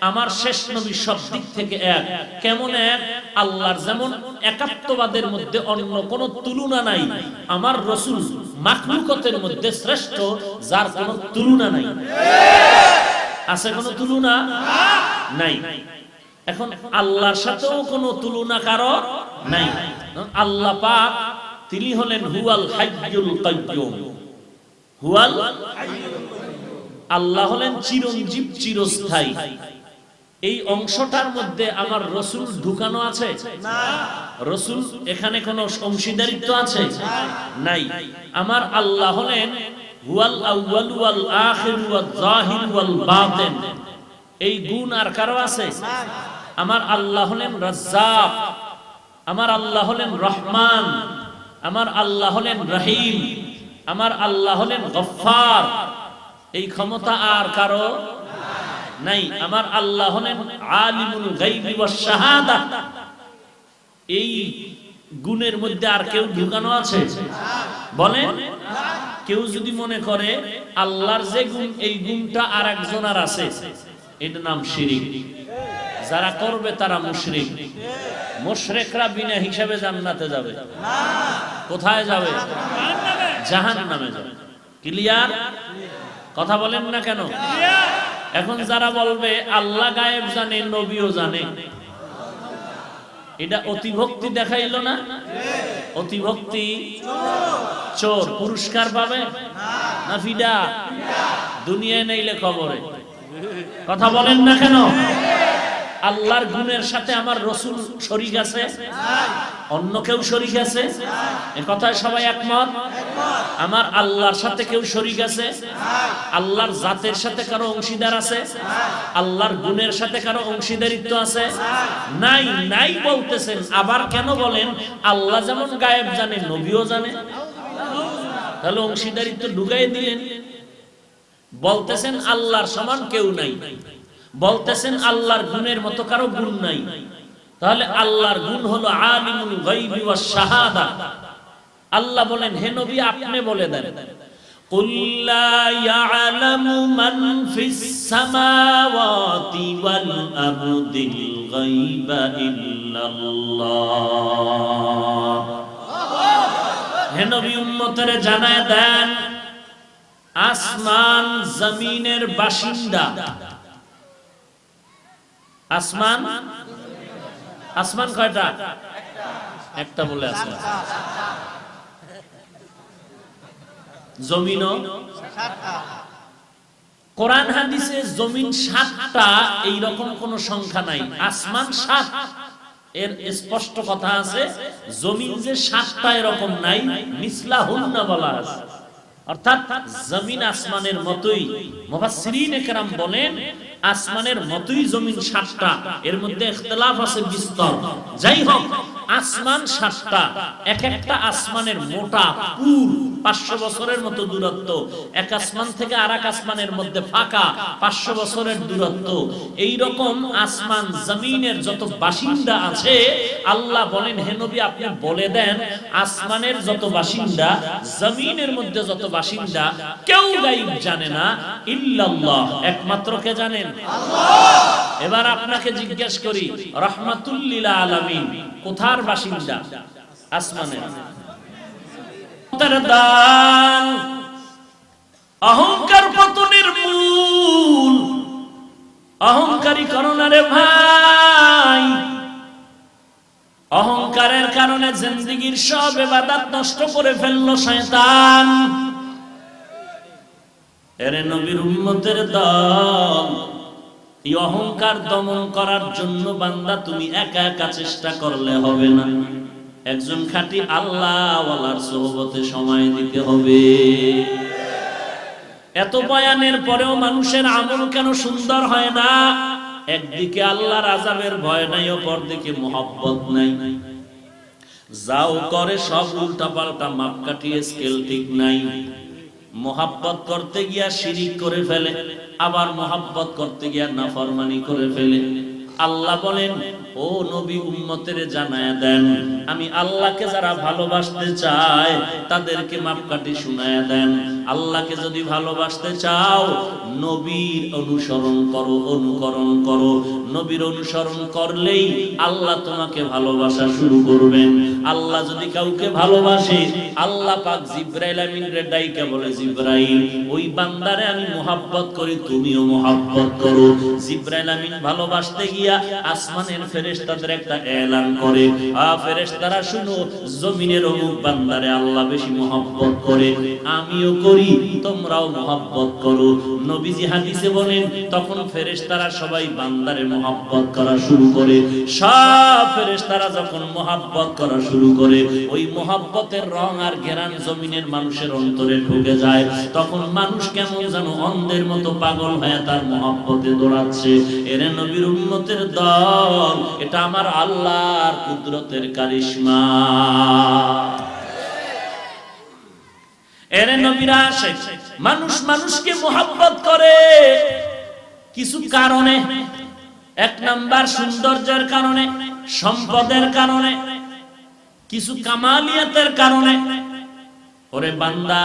আমার শেষ নবী সব দিক থেকে এক। কেমন এক? আল্লাহর যেমন একাত্মবাদের মধ্যে অন্য কোনো তুলনা নাই, আমার রাসূল মাখলুকাতের মধ্যে শ্রেষ্ঠ, যার কোনো তুলনা নাই। আছে কোনো তুলনা? নাই। এখন আল্লাহর সাথেও কোনো তুলনা কারো নাই। আল্লাহ পাক তিনি হলেন হুয়াল হাইয়ুল কাইয়্যুম। হুয়াল, আল্লাহ হলেন চিরঞ্জীব, চিরস্থায়ী। এই অংশটার মধ্যে আমার রাসূল ঢুকানো আছে? না। রাসূল এখানে কোনো অংশীদারিত্ব আছে? নাই। আমার আল্লাহ হলেন হুয়াল আউয়াল ওয়াল আখির ওয়াল যাহির ওয়াল বাতিন। এই গুণ আর কারো আছে? আমার আল্লাহ হলেন রাজ্জাক, আমার আল্লাহ হলেন রহমান, আমার আল্লাহ হলেন রহিম, আমার আল্লাহ হলেন গফফার। এই ক্ষমতা আর কারো নাই। আমার আল্লাহ হলেন আলিমুল গায়বি ওয়াশ শাহাদা। এই গুণের মধ্যে আর কেউ ঢুকানো আছে? বলেন। কেউ যদি মনে করে আল্লাহর যে গুণ, এই গুণটা আর একজনের আছে, এটার নাম শিরিক। যারা করবে তারা মুশরিক। মুশরিকরা বিনা হিসাবে জান্নাতে যাবে না। কোথায় যাবে? জাহান্নামে যাবে। ক্লিয়ার? কথা বলেন না কেন? এখন যারা বলবে আল্লাহ গায়েব জানে, নবীও জানে, এটা অতিভক্তি দেখাইলো না? অতিভক্তি চোর। পুরস্কার পাবে না ফিডা? দুনিয়ায় নাইলে খবরে। কথা বলেন না কেন? আল্লাহর গুণের সাথে আমার রাসূল শরীক আছে? অন্য কেউ শরীক আছে? এ কথায় সবাই একমত? আমার আল্লাহর সাথে কেউ শরীক আছে? আল্লাহর জাতের সাথে কারো অংশীদার আছে? আল্লাহর গুণের সাথে কারো অংশীদারিত্ব আছে? নাই। নাই বলতেছেন, আবার কেন বলেন আল্লাহ যেমন গায়েব জানে, নবীও জানে? তাহলে অংশীদারিত্ব ঢুকাই দিলেন। বলতেছেন আল্লাহর সমান কেউ নাই, বলতেছেন আল্লাহর গুণের মতো কারো গুণ নাই। তাহলে আল্লাহর গুণ হলো আলিমুল গায়বি ওয়াশ শাহাদা। আল্লাহ বলেন, হে নবী আপনি বলে দেন, কুল লা ইয়ালামু মান ফিস সামাওয়াতি ওয়াল আরদিল গায়বা ইল্লাল্লাহ। হে নবী উম্মতের জানায় দেন, আসমান জমিনের বাসিন্দা, আসমান, আসমান কয়টা? একটা বলে আছে। জমিনও কোরআন হাদিসে জমিন 7টা, এইরকম কোন সংখ্যা নাই। আসমান 7 এর স্পষ্ট কথা আছে। জমিন যে 7টা এরকম নাই, মিসলাহুন্না বলা আছে। অর্থাৎ জমিন আসমানের মতোই। মুফাসসিরিনে কেরাম বলেন আসমানের মতোই জমিন 7টা, এর মধ্যে ইখতিলাফ আছে বিস্তর। যাই হোক, আসমান 7টা, এক একটা আসমানের মোটা পুর 500 বছরের মতো দূরত্ব, এক আসমান থেকে আরেক আসমানের মধ্যে ফাঁকা 500 বছরের দূরত্ব। এই রকম আসমান জমিনের যত বাসিন্দা আছে, আল্লাহ বলেন হে নবী আপনি বলে দেন, আসমানের যত বাসিন্দা, জমিনের মধ্যে যত বাসিন্দা, কেউ গায়ব জানে না ইল্লাল্লাহ, একমাত্র কে জানেন? আল্লাহ। এবার আপনাকে জিজ্ঞেস করি, রাহমাতুল লিল আলামিন কোথার বাসিন্দা? আসমানের। দান অহংকার পতনের মূল। অহংকারী করোনা রে ভাই। অহংকারের কারণে জিন্দেগীর সব ইবাদত নষ্ট করে ফেললো শয়তান। এরে নবীর উম্মতের দল, এই অহংকার দমন করার জন্য বান্দা তুমি একা একা চেষ্টা করলে হবে না, একজন খাঁটি আল্লাহওয়ালার সোহবতে সময় দিতে হবে। এত বয়ানের পরেও মানুষের আমল কেন সুন্দর হয় না? একদিকে আল্লাহর আযাবের ভয় নাই, অপরদিকে মুহাব্বত নাই। যাও করে সব উল্টা পাল্টা, মাপ কাটিয়ে স্কেল ঠিক নাই। মুহাব্বত করতে গিয়া শিরিক করে ফেলে, আবার মুহাব্বত করতে গিয়া নাফরমানি করে ফেলে। আল্লাহ বলেন ও নবী উম্মতের জানায়া দেন, আমি আল্লাহকে যারা ভালোবাসতে চায় তাদেরকে মাপকাঠি শুনায়া দেন। আল্লাহকে যদি ভালোবাসতে চাও নবীর অনুসরণ করো, অনুকরণ করো। নবীর অনুসরণ করলেই আল্লাহ তোমাকে ভালোবাসা শুরু করবেন। আল্লাহ যদি কাউকে ভালোবাসে, আল্লাহ পাক জিবরাইল আমিনরে ডাইকা বলে, জিবরাইল ওই বান্দারে আমি মুহাব্বত করি, তুমিও মুহাব্বত করো। জিবরাইল আমিন ভালোবাসতে গিয়া আসমানের ফেরেশতাদের একটা এলান করে, ফেরেশতারা শুনো, জমিনের অমুক বান্দারে আল্লাহ বেশি মুহাব্বত করে, আমিও করি, তোমরাও মুহাব্বত করো। নবীজি হাদিসে বলেন, তখন ফেরেশতারা সবাই বান্দারে মুহাব্বত করা শুরু করে। সব ফেরেশতারা যখন মুহাব্বত করা শুরু করে, ওই মুহাব্বতের রং আর ঘেরান জমিনের মানুষের অন্তরে ঢুকে যায়। তখন মানুষ কেমন যেন অন্ধের মতো পাগল হয়ে তার মুহাব্বতে দৌড়াচ্ছে। এর নবীর উম্মতের দল, এটা আমার আল্লাহর কুদরতের কারিশমা। এর নবীরা আসে, মানুষ মানুষকে মুহাব্বত করে কিছু কারণে। এক নাম্বার সৌন্দর্যের কারণে, সম্পদের কারণে, কিছু কামালিয়াতের কারণে। ওরে বান্দা,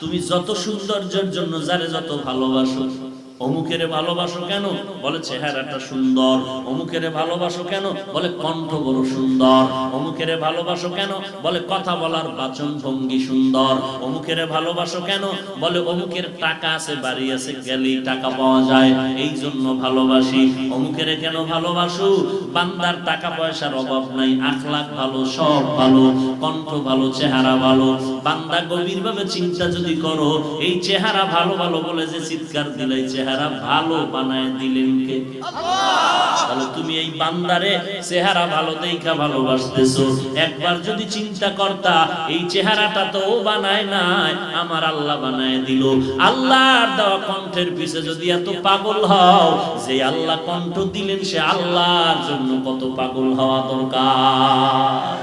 তুমি যত সৌন্দর্যের জন্য যারে যত ভালোবাসো, অমুকেরে ভালোবাসো কেন? বলে চেহারাটা সুন্দর। অমুকেরে ভালোবাসো কেন? বলে কণ্ঠ বড় সুন্দর। অমুকেরে ভালোবাসো কেন? বলে কথা বলার বাচন ভঙ্গি সুন্দর। অমুকেরে ভালোবাসো কেন? বলে অমুকের টাকা আছে, বাড়ি আছে, গেলেই টাকা পাওয়া যায়, এই জন্য ভালোবাসি। অমুকেরে কেন ভালোবাসো? বান্দার টাকা পয়সার অভাব নাই, আখলাক ভালো, সব ভালো, কণ্ঠ ভালো, চেহারা ভালো। বান্দা গভীরভাবে চিন্তা যদি করো, এই চেহারা ভালো ভালো বলে যে চিৎকার দিলাই, চেহারা ভালো বানায় দিলেন কে? তাহলে তুমি এই বান্দারে চেহারা ভালো দেখা ভালোবাসতেছো। একবার যদি চিন্তা করতা, এই চেহারাটা তো ও বানায় নাই, আমার আল্লাহ বানায় দিল। আল্লাহর দেওয়া কণ্ঠের পিছে যদি এত পাগল হও, যে আল্লাহ কণ্ঠ দিলেন সে আল্লাহর জন্য কত পাগল হওয়া দরকার,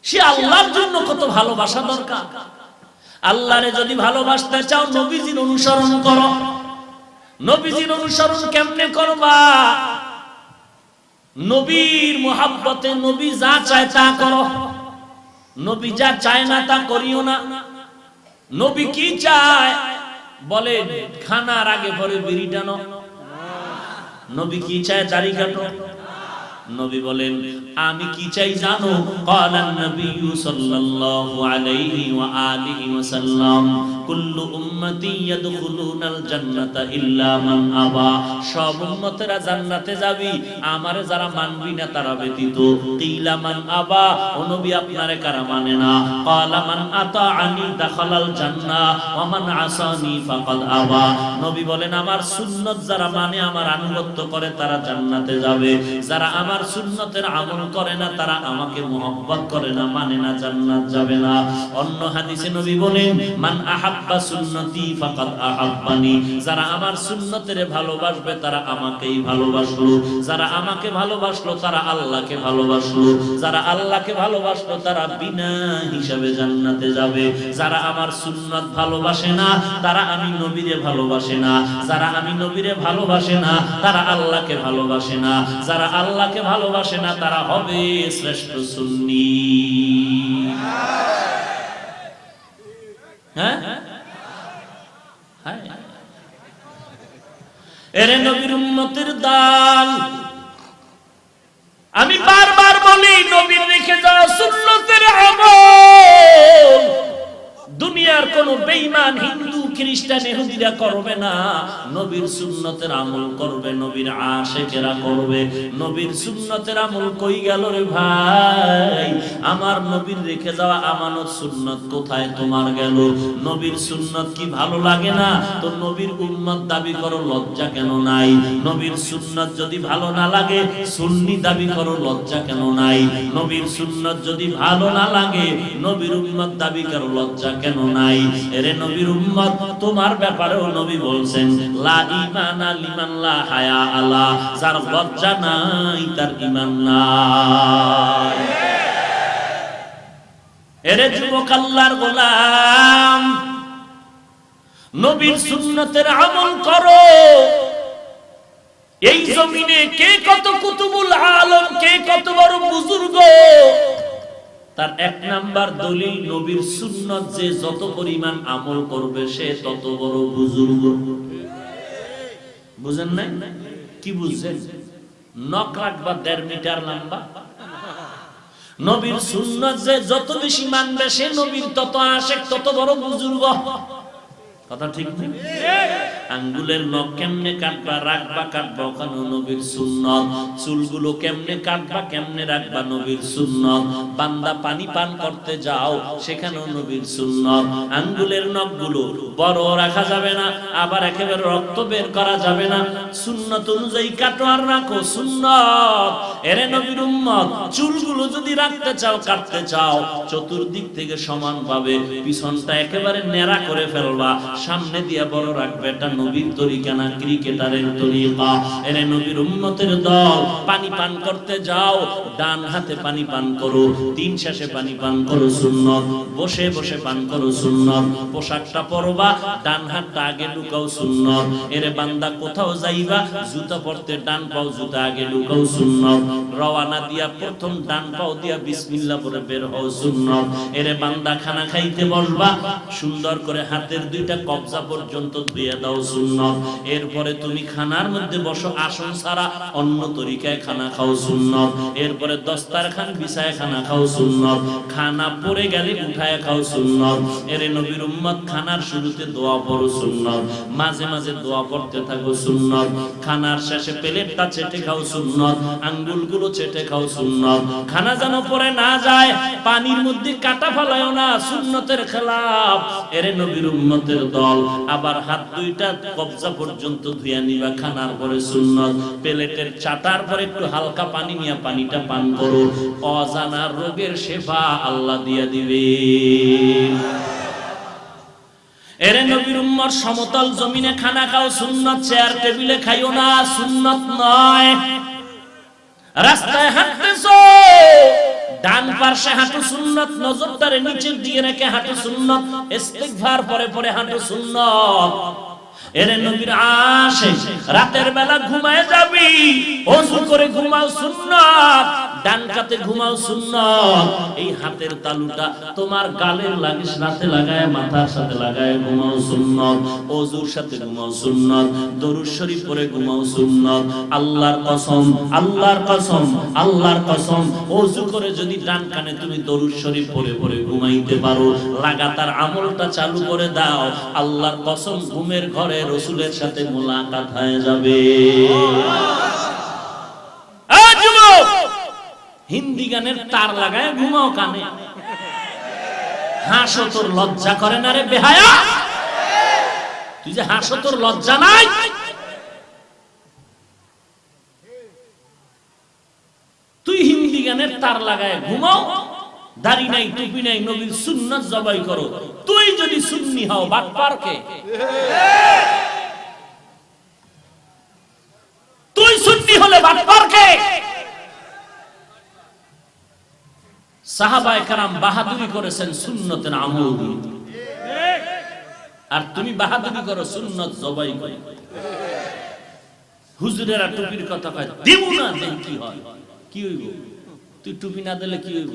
সে আল্লাহর জন্য কত ভালোবাসা দরকার। আল্লাহরে যদি ভালোবাসতে চাও, নবীজির অনুসরণ করো। নবীজির অনুসরণ কেমনে করবা? নবীর মুহাব্বতে নবী যা চায় তা করো, নবী যা চায় না তা করিও না। নবী কি চায়? বলে খানার আগে পরে বিড়ি টানো। নবী কি চায়? দাড়ি কাটো। নবী বলেন, আমি কি চাই জানো? ক্বালান নবী সাল্লাল্লাহু আলাইহি ওয়া আলিহি ওয়াসাল্লাম, কুল্লু উম্মতি ইয়াদখুলুনাল জান্নাতা ইল্লা মান আবা। সব উম্মতেরা জান্নাতে যাবি, আমারে যারা মানবি না তারা ব্যতীত। কিলা মান আবা, ও নবী আপনারে কারা মানে না? ক্বালা মান আতাআনি দাখালাল জান্নাহ ওয়া মান আসানি ফাকাদ আবা। নবী বলেন, আমার সুন্নাত যারা মানে, আমার আনুগত্য করে, তারা জান্নাতে যাবে। যারা আমার সুন্নতের আমল করে না, তারা আমাকে মুহাব্বত করে না, মানে না, জান্নাত যাবে না। অন্য হাদিসে নবী বলেন, মান আহাব্বা সুন্নতি ফাকাদ আহাব্বানি। যারা আমার সুন্নতের ভালোবাসবে তারা আমাকেই ভালোবাসলো। যারা আমাকে ভালোবাসলো তারা আল্লাহকে ভালোবাসলো। যারা আল্লাহকে ভালোবাসলো তারা বিনা হিসাবে জান্নাতে যাবে। যারা আমার সুন্নত ভালোবাসে না, তারা আমি নবীরে ভালোবাসে না। যারা আমি নবীরে ভালোবাসে না, তারা আল্লাহকে ভালোবাসে না। যারা আল্লাহকে ভালোবাসে না, তারা হবে শ্রেষ্ঠ সুন্নি। হ্যাঁ, এরে নবীর উম্মতের দল, আমি বারবার বলি, নবীর রেখে যাওয়া সুন্নতের আমল দুনিয়ার কোন বেঈমান হিন্দু খ্রিস্টান ইহুদিরা করবে না। নবীর সুন্নতের আমল করবে, নবীর আশিকেরা করবে। নবীর সুন্নতের আমল কই গেল রে ভাই? আমার নবীর রেখে যাওয়া আমানত সুন্নত কোথায় তোমার গেল? নবীর সুন্নত কি ভালো লাগে না? তো নবীর উম্মত দাবি করো, লজ্জা কেন নাই? নবীর সুন্নত যদি ভালো না লাগে, সুন্নি দাবি করো, লজ্জা কেন নাই? নবীর সুন্নত যদি ভালো না লাগে, নবীর উম্মত দাবি করো, লজ্জা কেন নাই? এরে নবীর উম্মত, তোমার ব্যাপারেও নবী বলছেন, লা ঈমানা লিমান লা হায়া আলা। যার লজ্জা নাই তার ঈমান নাই। এরে যুবক আল্লাহর গোলাম, নবীর সুন্নতের আমল করো। এই জমিনে কে কত কুতুবুল আলম, কে কত বড় বুজুর্গ, তার এক নাম্বার দলিল নবীর সুন্নাত। যে যত পরিমাণ আমল করবে সে তত বড় বুজুর্গ। বুঝেন নাই? কি বুঝছেন? নখ রাখবা 1.5 মিটার লম্বা। নবীর সুন্নাত যে যত বেশি মানবে সে নবীর তত আশেক, তত বড় বুজুর্গ। কথা ঠিক না? আঙ্গুলের নখ কেমনে কাটবা, রাখবা, কাটবা, ওখানে নবীর সুন্নাত। চুলগুলো কেমনে কাটবা, কেমনে রাখবা, নবীর সুন্নাত। বান্দা পানি পান করতে যাও, সেখানেও নবীর সুন্নাত। আঙ্গুলের নখগুলো বড় রাখা যাবে না, আবার একেবারে রক্ত বের করা যাবে না। সুন্নাত অনুযায়ী কাটো আর রাখো, সুন্নাত। এরে নবীর উম্মত, চুলগুলো যদি রাখতে চাও, কাটতে চাও, চতুর্দিক থেকে সমান ভাবে পিছনটা একেবারে নেড়া করে ফেলবা, সামনে দিয়া বড় রাখবে। এটা নবীর তরিকা না ক্রিকেটারের তরিকা। এরে নবীর উম্মতের দল, পানি পান করতে যাও, ডান হাতে পানি পান করো, 3 শেষে পানি পান করো, সুন্নাত। বসে বসে পান করো, সুন্নাত। পোশাকটা পরবা, ডান হাতটা আগে লুকাও, সুন্নাত। এরে বান্দা কোথাও যাইবা, জুতা পরতে ডান পাও জুতা আগে লুকাও, সুন্নাত। রওয়ানা দিয়া প্রথম ডান পাও দিয়া বিসমিল্লাহ বলে বের হও, সুন্নাত। এরে বান্দা খানা খাইতে বসবা, সুন্দর করে হাতের 2টা কবজা পর্যন্ত ধুয়ে দাও, সুন্নাত। এরপরে তুমি খানার মধ্যে বসো, আসন ছাড়া অন্য তরিকায় খানা খাও, সুন্নাত। এরপরে দস্তারখান বিছায় খানা খাও, সুন্নাত। খানা পড়ে গেলে উঠায় খাও, সুন্নাত। এরে নবীর উম্মত, খানার শুরুতে দোয়া পড়ো, সুন্নাত। মাঝে মাঝে দোয়া পড়তে থাকো, সুন্নাত। খানার শেষে প্লেটটা চেটে খাও, সুন্নাত। আঙ্গুলগুলো চেটে খাও, সুন্নাত। খানা যেন পড়ে না যায়, পানির মধ্যে কাটা ফেলায়ও না, সুন্নতের খেলাফ। এরে নবীর উম্মতের দল, আবার হাত 2টা কবজা পর্যন্ত ধুইয়া নিবা খানার পরে, সুন্নাত। প্লেটের চাটার পরে একটু হালকা পানি নিয়ে পানিটা পান করো, অজানা রোগের শেফা আল্লাহ দিয়া দিবে। এরে নবীর উম্মত, সমতল জমিনে খানা খাও, সুন্নাত। চেয়ার টেবিলে খাইও না, সুন্নাত নয়। রাস্তায় হাঁটতেছো, ডান পাশে হাঁটু, সুন্নাত। নজরটারে নিচের দিকে রেখে হাঁটু, সুন্নাত। ইস্তিগফার পরে পরে হাঁটু, সুন্নাত। এরে নবীর আশিক, রাতের বেলা ঘুমায় যাবি, ওযু করে ঘুমাও, সুন্নাত। ডান কাতে ঘুমাও, সুন্নাত। এই হাতের তালুটা তোমার গালের লাগিস, রাতে লাগায়, মাথার সাথে লাগায় ঘুমাও, সুন্নাত। ওযুর সাথে ঘুমাও, সুন্নাত। দরুদ শরীফ পড়ে ঘুমাও, সুন্নাত। আল্লাহর কসম, আল্লাহর কসম, আল্লাহর কসম, ওযু করে যদি ডান কানে তুমি দরুদ শরীফ পড়ে পড়ে ঘুমাইতে পারো, লাগাতার আমলটা চালু করে দাও, আল্লাহর কসম, ঘুমের ঘরে রাসূলের সাথে মোলাকাত হয়ে যাবে। হিন্দি গানের তার লাগায় ঘুমাও কানে, হাসো, তোর লজ্জা করে না রে বেহায়া? তুই যে হাসো, তোর লজ্জা নাই? তুই হিন্দি গানের তার লাগায় ঘুমাও, দাড়ি নাই, টুপি নাই, নবীর সুন্নাত জবাই করো। তুই যদি সুন্নি হও, বাটপার কে? তুই সুন্নি হলে বাটপার কে? সাহাবায়ে কেরাম বাহাদুরি করেছেন সুন্নতের আমল দিয়ে, আর তুমি বাহাদুরি করো সুন্নাত জবাই করে। হুজুরেরা টুপির কথা কয়, দিব না, দেখ কি হয়। কি হইব? তুই টুপি না দিলে কি হইব?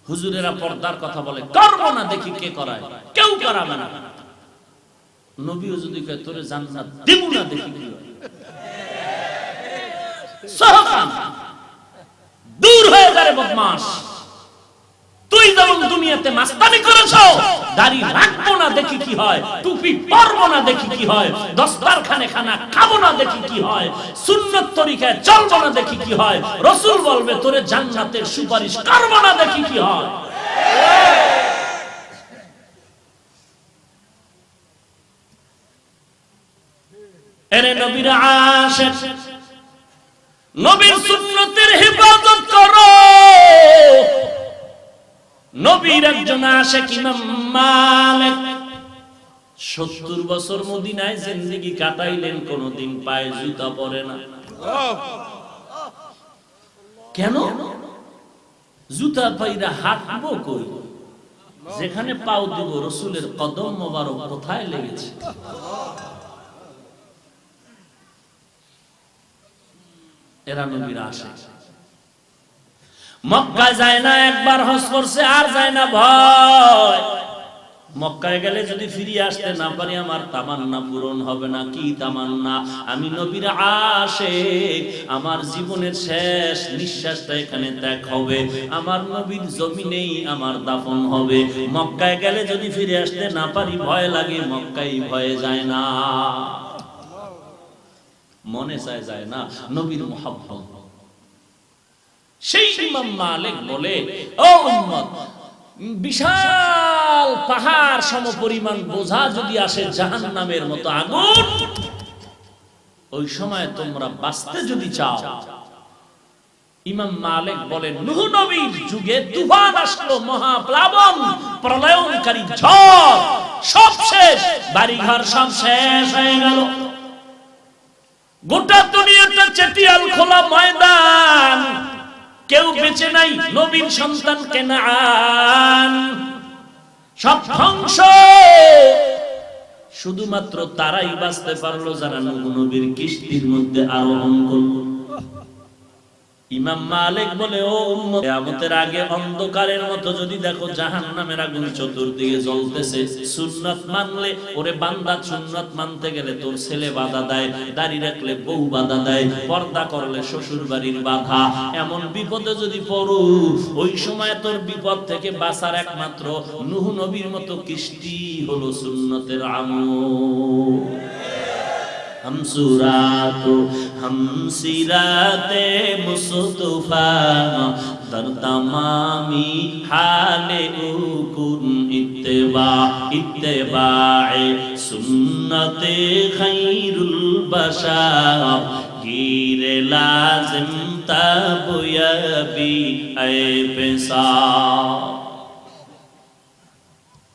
হুজুরেরা পর্দার কথা বলে, করব না, দেখি কে করায়। কেউ করাবে না। নবীও যদি কয় তোরে জান্নাত দিব না, দেখি কি হয়। সাহাবান দূর হয়ে যাবে বদমাশ। তুই যেমন দুনিয়াতে মাস্তানি করেছো, দাড়ি রাখবো না, দেখি কি হয়। টুপি পরবো না, দেখি কি হয়। দস্তারখানে খানা খাবো না, দেখি কি হয়। সুন্নত তরিকায় চলবো না, দেখি কি হয়। রাসূল বলবে তোরে জান্নাতের সুপারিশ করবো না, দেখি কি হয়। এরে নবীর আশিক, নবীর সুন্নতের হেফাজত করো। নবীর একজন আশিক ইমাম মালিক 70 বছর মদিনায় জিন্দেগি কাটাইলেন, কোনদিন পায়ে জুতা পরে না। কেন? জুতা পাইরা হাঁটবো কই? যেখানে পাও দিব, রাসূলের কদম মোবারক কোথায় লেগেছে? এরা নবীরা আসে। মক্কায় যায় না, একবার হজ করছে আর যায় না ভয়। মক্কায় গেলে যদি ফিরে আসতে না পারি আমার তামান্না পূরণ হবে না। কি তামান্না? আমি নবীর আশিক, আমার জীবনের শেষ নিঃশ্বাসটা এখানে ত্যাগ হবে, আমার নবীর জমিনেই আমার দাফন হবে। মক্কায় গেলে যদি ফিরে আসতে না পারি ভয় লাগে, মক্কায় ভয়ে যায় না, মনে চায় যায় না, নবীর মুহাব্বত। সেই ইমাম মালিক বলে, ও উম্মত, বিশাল পাহাড় সমপরিমাণ বোঝা যদি আসে জাহান্নামের মতো আগুন, ওই সময় তোমরা বাঁচতে যদি চাও, ইমাম মালিক বলেন নূহ নবীর যুগে তুফান আসলো, মহাপ্লাবন, প্রলয়ঙ্কারী ঝড়, সব শেষ, বাড়িঘর সব শেষ হয়ে গেল, গোটা দুনিয়াটা চেটিয়াল খোলা ময়দান, কেউ বেঁচে নাই, নবীর সন্তান কেনান সব ধ্বংস। শুধুমাত্র তারাই বাঁচতে পারলো যারা নূহ নবীর কিস্তির মধ্যে আরোহণ করল। ইমাম মালিক বলে, ও উম্মত, কিয়ামতের আগে অন্ধকারের মতো যদি দেখো জাহান্নামের আগুন চতুর্দিকে জ্বলতেছে, সুন্নাত মানলে, ওরে বান্দা, সুন্নাত মানতে গেলে তোর ছেলে বাধা দেয়, দাড়ি রাখলে বউ বাধা দেয়, পর্দা করলে শ্বশুর বাড়ির বাধা, এমন বিপদে যদি পড়ো, ওই সময় তোর বিপদ থেকে বাঁচার একমাত্র নূহ নবীর মতো কিস্তি হলো সুন্নতের আমল। हम सुरातो हम सिराते मुस्तफा दर तमामी हाले उकुन इत्तेबा इत्तेबाए सुन्नते खैरुल बशर गिरे लाजिम तबयबी ए पेशा।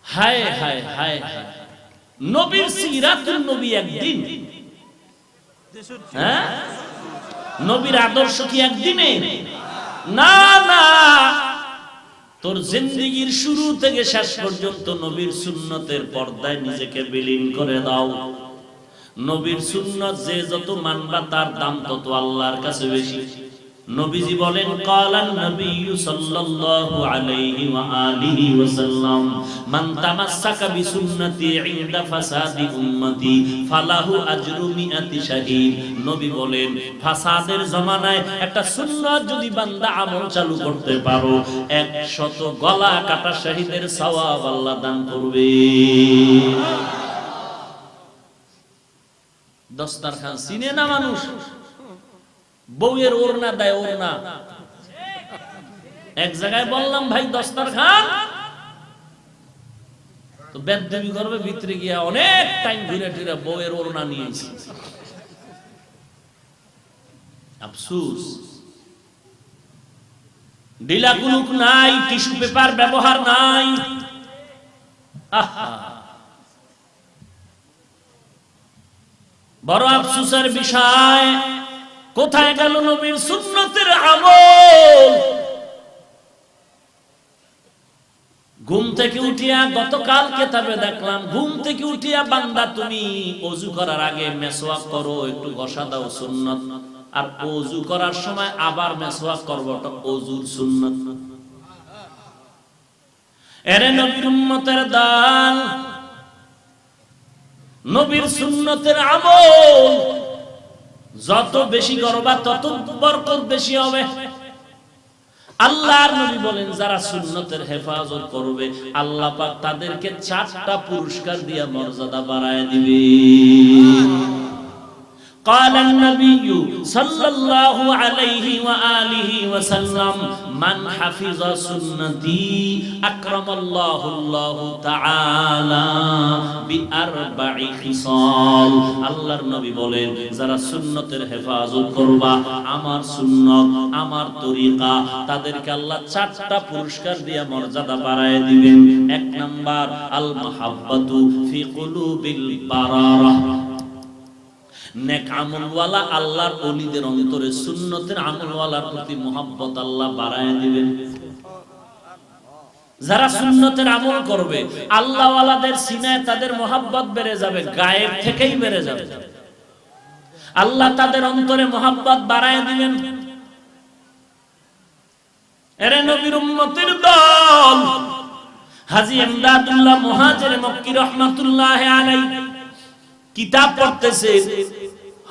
हाय हाय हाय हाय, नबीर सीरातुन नबी একদিন, হ্যাঁ, নবীর আদর্শ কি একদিনে? না না, তোর জিন্দেগীর শুরু থেকে শেষ পর্যন্ত নবীর সুন্নতের পর্দায় নিজেকে বিলীন করে দাও। নবীর সুন্নত যে যত মানবা তার দাম তত আল্লাহর কাছে বেশি। নবীজি বলেন, ক্বালান নবিয়্যু সাল্লাল্লাহু আলাইহি ওয়া আলিহি ওয়াসাল্লাম, মান তামাসসাকা বিসুন্নতি ইনদা ফাসাদি উম্মতি ফালাহু আজরু মিআতি শাহীদ। নবী বলেন, ফাসাদের জামানায় একটা সুন্নাত যদি বান্দা আমল চালু করতে পারো, 100 গলা কাটা শহীদের সওয়াব আল্লাহ দান করবে। দস্তরখান চিনে না মানুষ, বউয়ের ওড়না দেয়, ওড়না। এক জায়গায় বললাম, ভাই দস্তরখান, তো বেদবি করবে, ভিতরে গিয়া অনেক টাইম ঘুরে ফিরে বউয়ের ওড়না নিয়েছি। আফসোস, ডিলা কুলুক নাই, টিস্যু পেপার ব্যবহার নাই। আহা, বড় আফসোসের বিষয়, কোথায় গেল নবীর সুন্নতের আমল? ঘুম থেকে উঠিয়া, গতকাল কিতাবে দেখলাম, ঘুম থেকে উঠিয়া বান্দা তুমি ওযু করার আগে মেসওয়াক করো, একটু ঘষা দাও, সুন্নাত। আর ওযু করার সময় আবার মেসওয়াক করবো, ওটা ওযুর সুন্নাত। এরে নবীর উম্মতের দান, নবীর সুন্নতের আমল যত বেশি করবা তত বরকত বেশি হবে। আল্লাহর নবী বলেন, যারা সুন্নতের হেফাজত করবে আল্লাহ পাক তাদেরকে 4টা পুরস্কার দিয়া মর্যাদা বাড়ায় দিবে। قال النبي صلى الله عليه وآله وسلم من حفظ سنتي أكرم الله الله تعالى بأربع خصال। আল্লাহর নবী বলেন, যারা সুন্নতের হেফাজত করবা, আমার সুন্নত, আমার তরিকা, তাদেরকে আল্লাহ 4টা পুরস্কার দিয়ে মর্যাদা বাড়ায় দিবেন। 1 নাম্বার, আল মাহাব্বাতু ফি কুলুবিল বারারা, নেক আমলওয়ালা আল্লাহর ওলিদের অন্তরে সুন্নতের আমলওয়ালার প্রতি মুহাব্বত আল্লাহ বাড়ায় দিবেন। যারা সুন্নতের আমল করবে আল্লাহ ওয়ালাদের সিনায় তাদের মুহাব্বত বেড়ে যাবে, গায়েব থেকেই বেড়ে যাবে। আল্লাহ তাদের অন্তরে মোহাব্বত বাড়ায় দিবেন। এরে নবীর উম্মতের দল, হাজী ইমদাদুল্লাহ মুহাজির মক্কি রাহমাতুল্লাহ আলাইহি কিতাব পড়তেছে,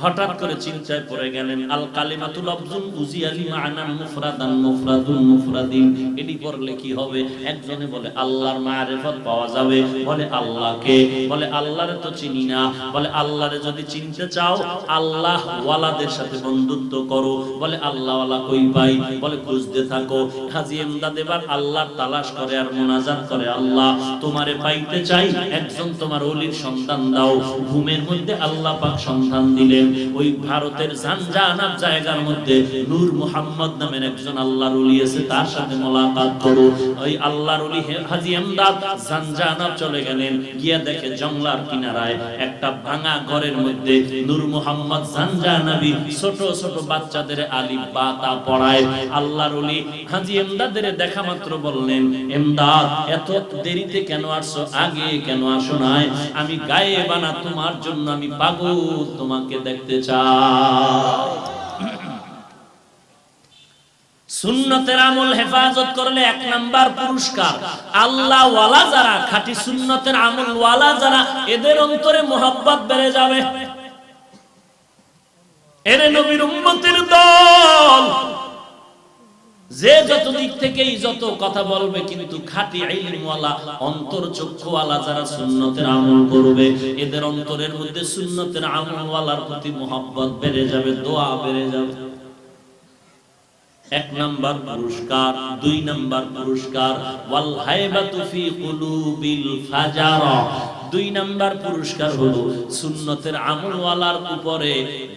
হঠাৎ করে চিন্তায় পড়ে গেলেন। আল কালিমাতু লাফজুন উজিয়ালি মা'নান মুফরাদান মুফরাদুন মুফরাদিন, এটি পড়লে কি হবে? একজনে বলে আল্লাহর মারিফত পাওয়া যাবে, বলে আল্লাহকে, বলে আল্লাহরে তো চিনি না, বলে আল্লাহরে যদি চিনতে চাও আল্লাহ ওয়ালাদের সাথে বন্ধুত্ব করো, বলে আল্লাহ ওয়ালা কই পাই, বলে খুঁজতে থাকো। হাজী ইমদাদ এবার আল্লাহর তালাশ করে আর মুনাজাত করে, আল্লাহ তোমারে পাইতে চাই, একজন তোমার ওলির সন্তান দাও। ঘুমের মধ্যে আল্লাহ পাক সন্ধান দিলেন। ওই ভারতের জানজানাব জায়গার মধ্যে নূর মুহাম্মদ নামের একজন আল্লাহর ওলি আছে, তার সাথে মোলাকাত করো। ওই আল্লাহর ওলি হাজী ইমদাদ জানজানাব চলে গেলেন, গিয়ে দেখে জংলার কিনারায় একটা ভাঙা ঘরের মধ্যে নূর মুহাম্মদ জানজানাবি ছোট ছোট বাচ্চাদের আলিফ বা তা পড়ায়। আল্লাহর ওলি হাজী ইমদাদের দেখা মাত্র বললেন, ইমদাদ এত দেরিতে কেন আসছো? আগে কেন আসো নাই? আমি গায়েবানা তোমার জন্য আমি পাগল, তোমাকে দেখতে চাই। সুন্নতের আমল হেফাজত করলে 1 নাম্বার পুরস্কার। আল্লাহ ওয়ালা যারা, খাঁটি সুন্নতের আমল ওয়ালা যারা, এদের অন্তরে মোহাব্বত বেড়ে যাবে। এরে নবীর উম্মতের দল, যে যত দিক থেকেই যত কথা বলবে, কিন্তু খাঁটি ইলমওয়ালা অন্তরচক্ষুওয়ালা যারা সুন্নতের আমল করবে, এদের অন্তরের মধ্যে সুন্নতের আমলওয়ালার প্রতি মোহাব্বত বেড়ে যাবে, দোয়া বেড়ে যাবে। 1 নাম্বার পুরস্কার। 2 নাম্বার পুরস্কার, ওয়াল হাইবাতু ফি কুলুবিল ফাজারা। 2 নাম্বার পুরস্কার হলো সুন্নতের আমলওয়ালার উপরে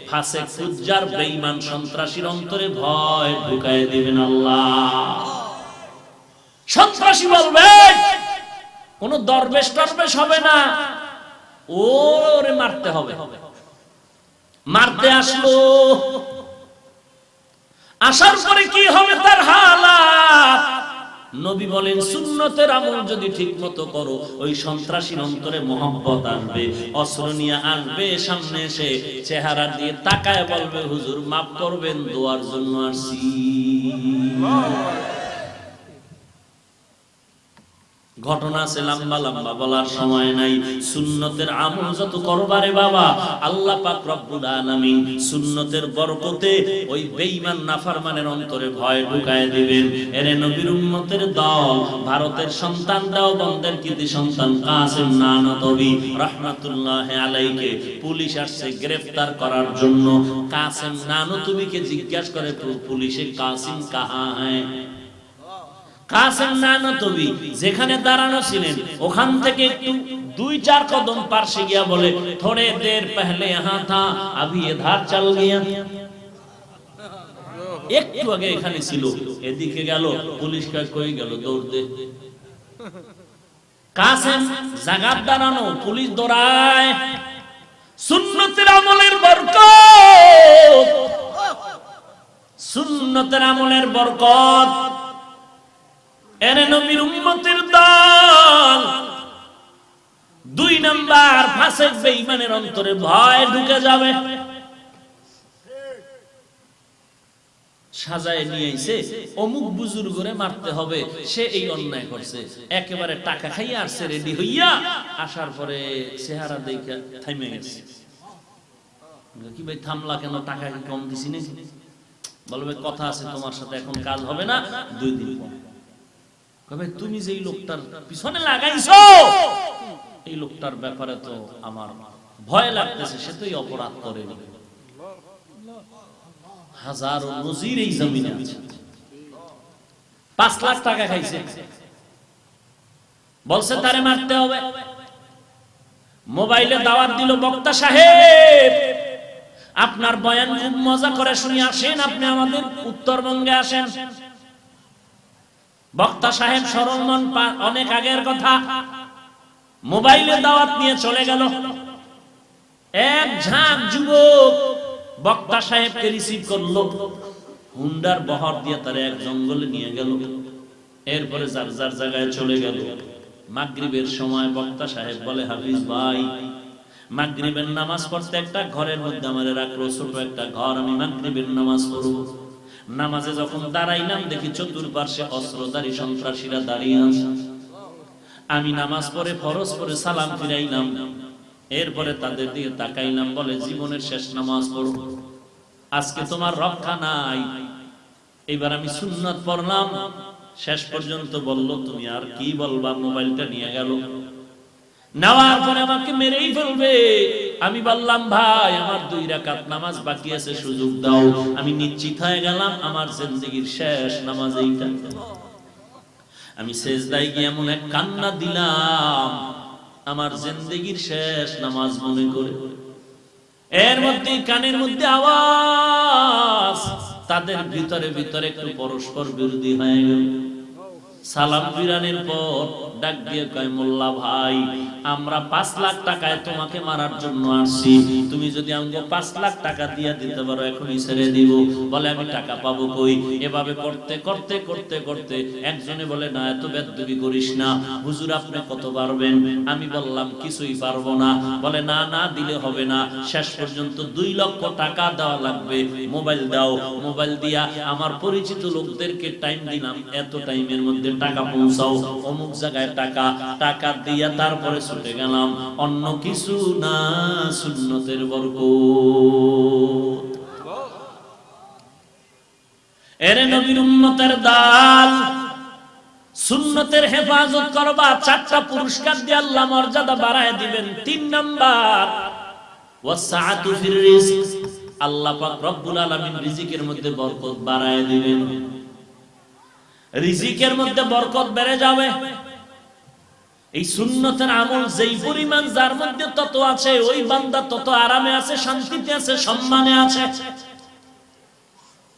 ফাসিক ফুজ্জার বেঈমান সন্ত্রাসীর অন্তরে ভয় ঢুকায় দিবেন আল্লাহ। সন্ত্রাসী বলবে কোন দরবেশ টরবেশ হবে না, ওরে মারতে হবে। মারতে আসলো, আসার পরে কি হবে তার হালাত? নবী বলেন সুন্নতের আমল যদি ঠিকমতো করো, ওই সন্ত্রাসীর অন্তরে মোহাব্বত আসবে, অস্ত্র নিয়ে আসবে, সামনে এসে চেহারা দিয়ে তাকায় বলবে, হুজুর মাফ করবেন, দোয়ার জন্য আসছি। ঘটনা আছে লম্বা লম্বা, বলার সময় নাই। সুন্নতের আমল যত করবারে বাবা, আল্লাহ পাক রব্বুল আলামিন সুন্নতের বরকতে ওই বেঈমান নাফরমানের অন্তরে ভয় ঢুকায় দিবেন। এরে নবীর উম্মতের দল, ভারতের সন্তান দেওবন্দের কৃতি সন্তান কাসেম নানতবী রাহমাতুল্লাহি আলাইহি পুলিশ আসছে গ্রেফতার করার জন্য। কাসেম নানতবীকে জিজ্ঞাসা করে পুলিশে, কাসিম কাহা হ্যায়? কাসেম নানতবী যেখানে দাঁড়ানো ছিলেন ওখান থেকে একটু 2-4 কদম পাশে গিয়া বলে, থোড়ে দের পহলে यहाँ था अभी इधर चल गया। একটু আগে এখানে ছিল, এদিকে গেল। পুলিশ কই গেল? দৌড় দে। কাসেম জাগাত দাঁড়ানো, পুলিশ দৌড়ায়। সুন্নতের আমলের বরকত, সুন্নতের আমলের বরকত। এরে নবীর উম্মতের দল, 2 নাম্বার ফাসিক বেঈমানের অন্তরে ভয় ঢুকে যাবে। সাজায় নিয়ে আইছে, অমুক বুজুর্গরে মারতে হবে, সে এই অন্যায় করছে। একেবারে টাকা খাইয়া আসছে রেডি হইয়া, আসার পরে চেহারা দেখে থাইমে গেছে। কি ভাই থামলা কেন? টাকা কি কম দিছি নাকি? বলবে কথা আছে তোমার সাথে, এখন কাজ হবে না, 2 দিন পর। ভাই তুমি যে এই লোকটার পিছনে লাগাইছো, এই লোকটার ব্যাপারে তো আমার ভয় লাগতেছে, সে তো এই অপরাধ করেনি। হাজারো নজির এই জমিনে আছে। 5 লাখ টাকা খাইছে, বলছে তারে মারতে হবে। মোবাইলে দাওয়াত দিল, বক্তা সাহেব আপনার বয়ান খুব মজা করে শুনি, আসেন আপনি আমাদের উত্তরবঙ্গে আসেন। বক্তা সাহেব সরল মন, অনেক আগের কথা, মোবাইলে দাওয়াত নিয়ে চলে গেল। এক ঝাঁক যুবক বক্তা সাহেবকে রিসিভ করলো, হুন্ডার বহর দিয়ে তার এক জঙ্গলে নিয়ে গেল। এরপরে যার যার জায়গায় চলে গেল। মাগরিবের সময় বক্তা সাহেব বলে, হাফিজ ভাই মাগরিবের নামাজ পড়তে একটা ঘরের মধ্যে আমারে রাখলো, ছোট একটা ঘর, আমি মাগরিবের নামাজ পড়ব। নামাজে যখন দাঁড়াইলাম দেখি চতুর্পার্শ্বে অস্ত্রধারী সন্ত্রাসীরা দাঁড়িয়ে আছে। আমি নামাজ পড়ে ফরজ পড়ে সালাম ফিরাইলাম, এরপরে তাদের দিকে তাকাইলাম, বলে জীবনের শেষ নামাজ পড়ো, আজকে তোমার রক্ষা নাই। এবার আমি সুন্নাত পড়লাম, শেষ পর্যন্ত বলল তুমি আর কি বলবা, মোবাইলটা নিয়ে গেল। নেওয়ার পরে আমাকে মেরেই ফেলবে। আমি বললাম ভাই আমার 2 রাকাত নামাজ বাকি আছে, সুযোগ দাও। আমি নিশ্চিত হয়ে গেলাম আমার জিন্দেগীর শেষ নামাজ এইটা। আমি সেজদায় গিয়ে এমন এক কান্না দিলাম আমার জিন্দেগীর শেষ নামাজ মনে করে। এর মধ্যে কানের মধ্যে আওয়াজ, তাদের ভিতরে ভিতরে একটু পরস্পর বিরোধী হয়ে গেল। সালাম ফিরানোর পর ডাক দিয়ে কয়, মোল্লা ভাই আমরা 5 লাখ টাকায় তোমাকে মারার জন্য আসছি, তুমি যদি আমাকে 5 লাখ টাকা দিয়ে দিতে পারো এখনই ছেড়ে দিব। বলে আমি টাকা পাবো কই? এভাবে করতে করতে করতে করতে একজনে বলে না এত বেদবি করিস না, হুজুর আপনি কত পারবেন? আমি বললাম কিছুই পারবো না। বলে না না দিলে হবে না, শেষ পর্যন্ত 2 লক্ষ টাকা দেওয়া লাগবে, মোবাইল দাও। মোবাইল দিয়া আমার পরিচিত লোকদেরকে টাইম দিলাম, এত টাইমের মধ্যে টাকা পৌঁছাও অমুক জায়গায়, টাকা দিয়া তারপরে ছুটে গেলাম। অন্য কিছু না, সুন্নতের বরকত। এরে নবীর উম্মতের দাল, সুন্নতের হেফাজত করবা, 4টা পুরস্কার দিয়ে আল্লাহ মর্যাদা বাড়ায় দিবেন। 3 নাম্বার ওয়াসআতু ফির রিজক, আল্লাহ পাক রব্বুল আলামিন রিজিকের মধ্যে বরকত বাড়ায় দিবেন। রিজিকের মধ্যে বরকত বেড়ে যাবে। এই সুন্নতের আমল যেই পরিমাণ যার মধ্যে তত আছে, ওই বান্দা তত আরামে আছে, শান্তিতে আছে, সম্মানে আছে।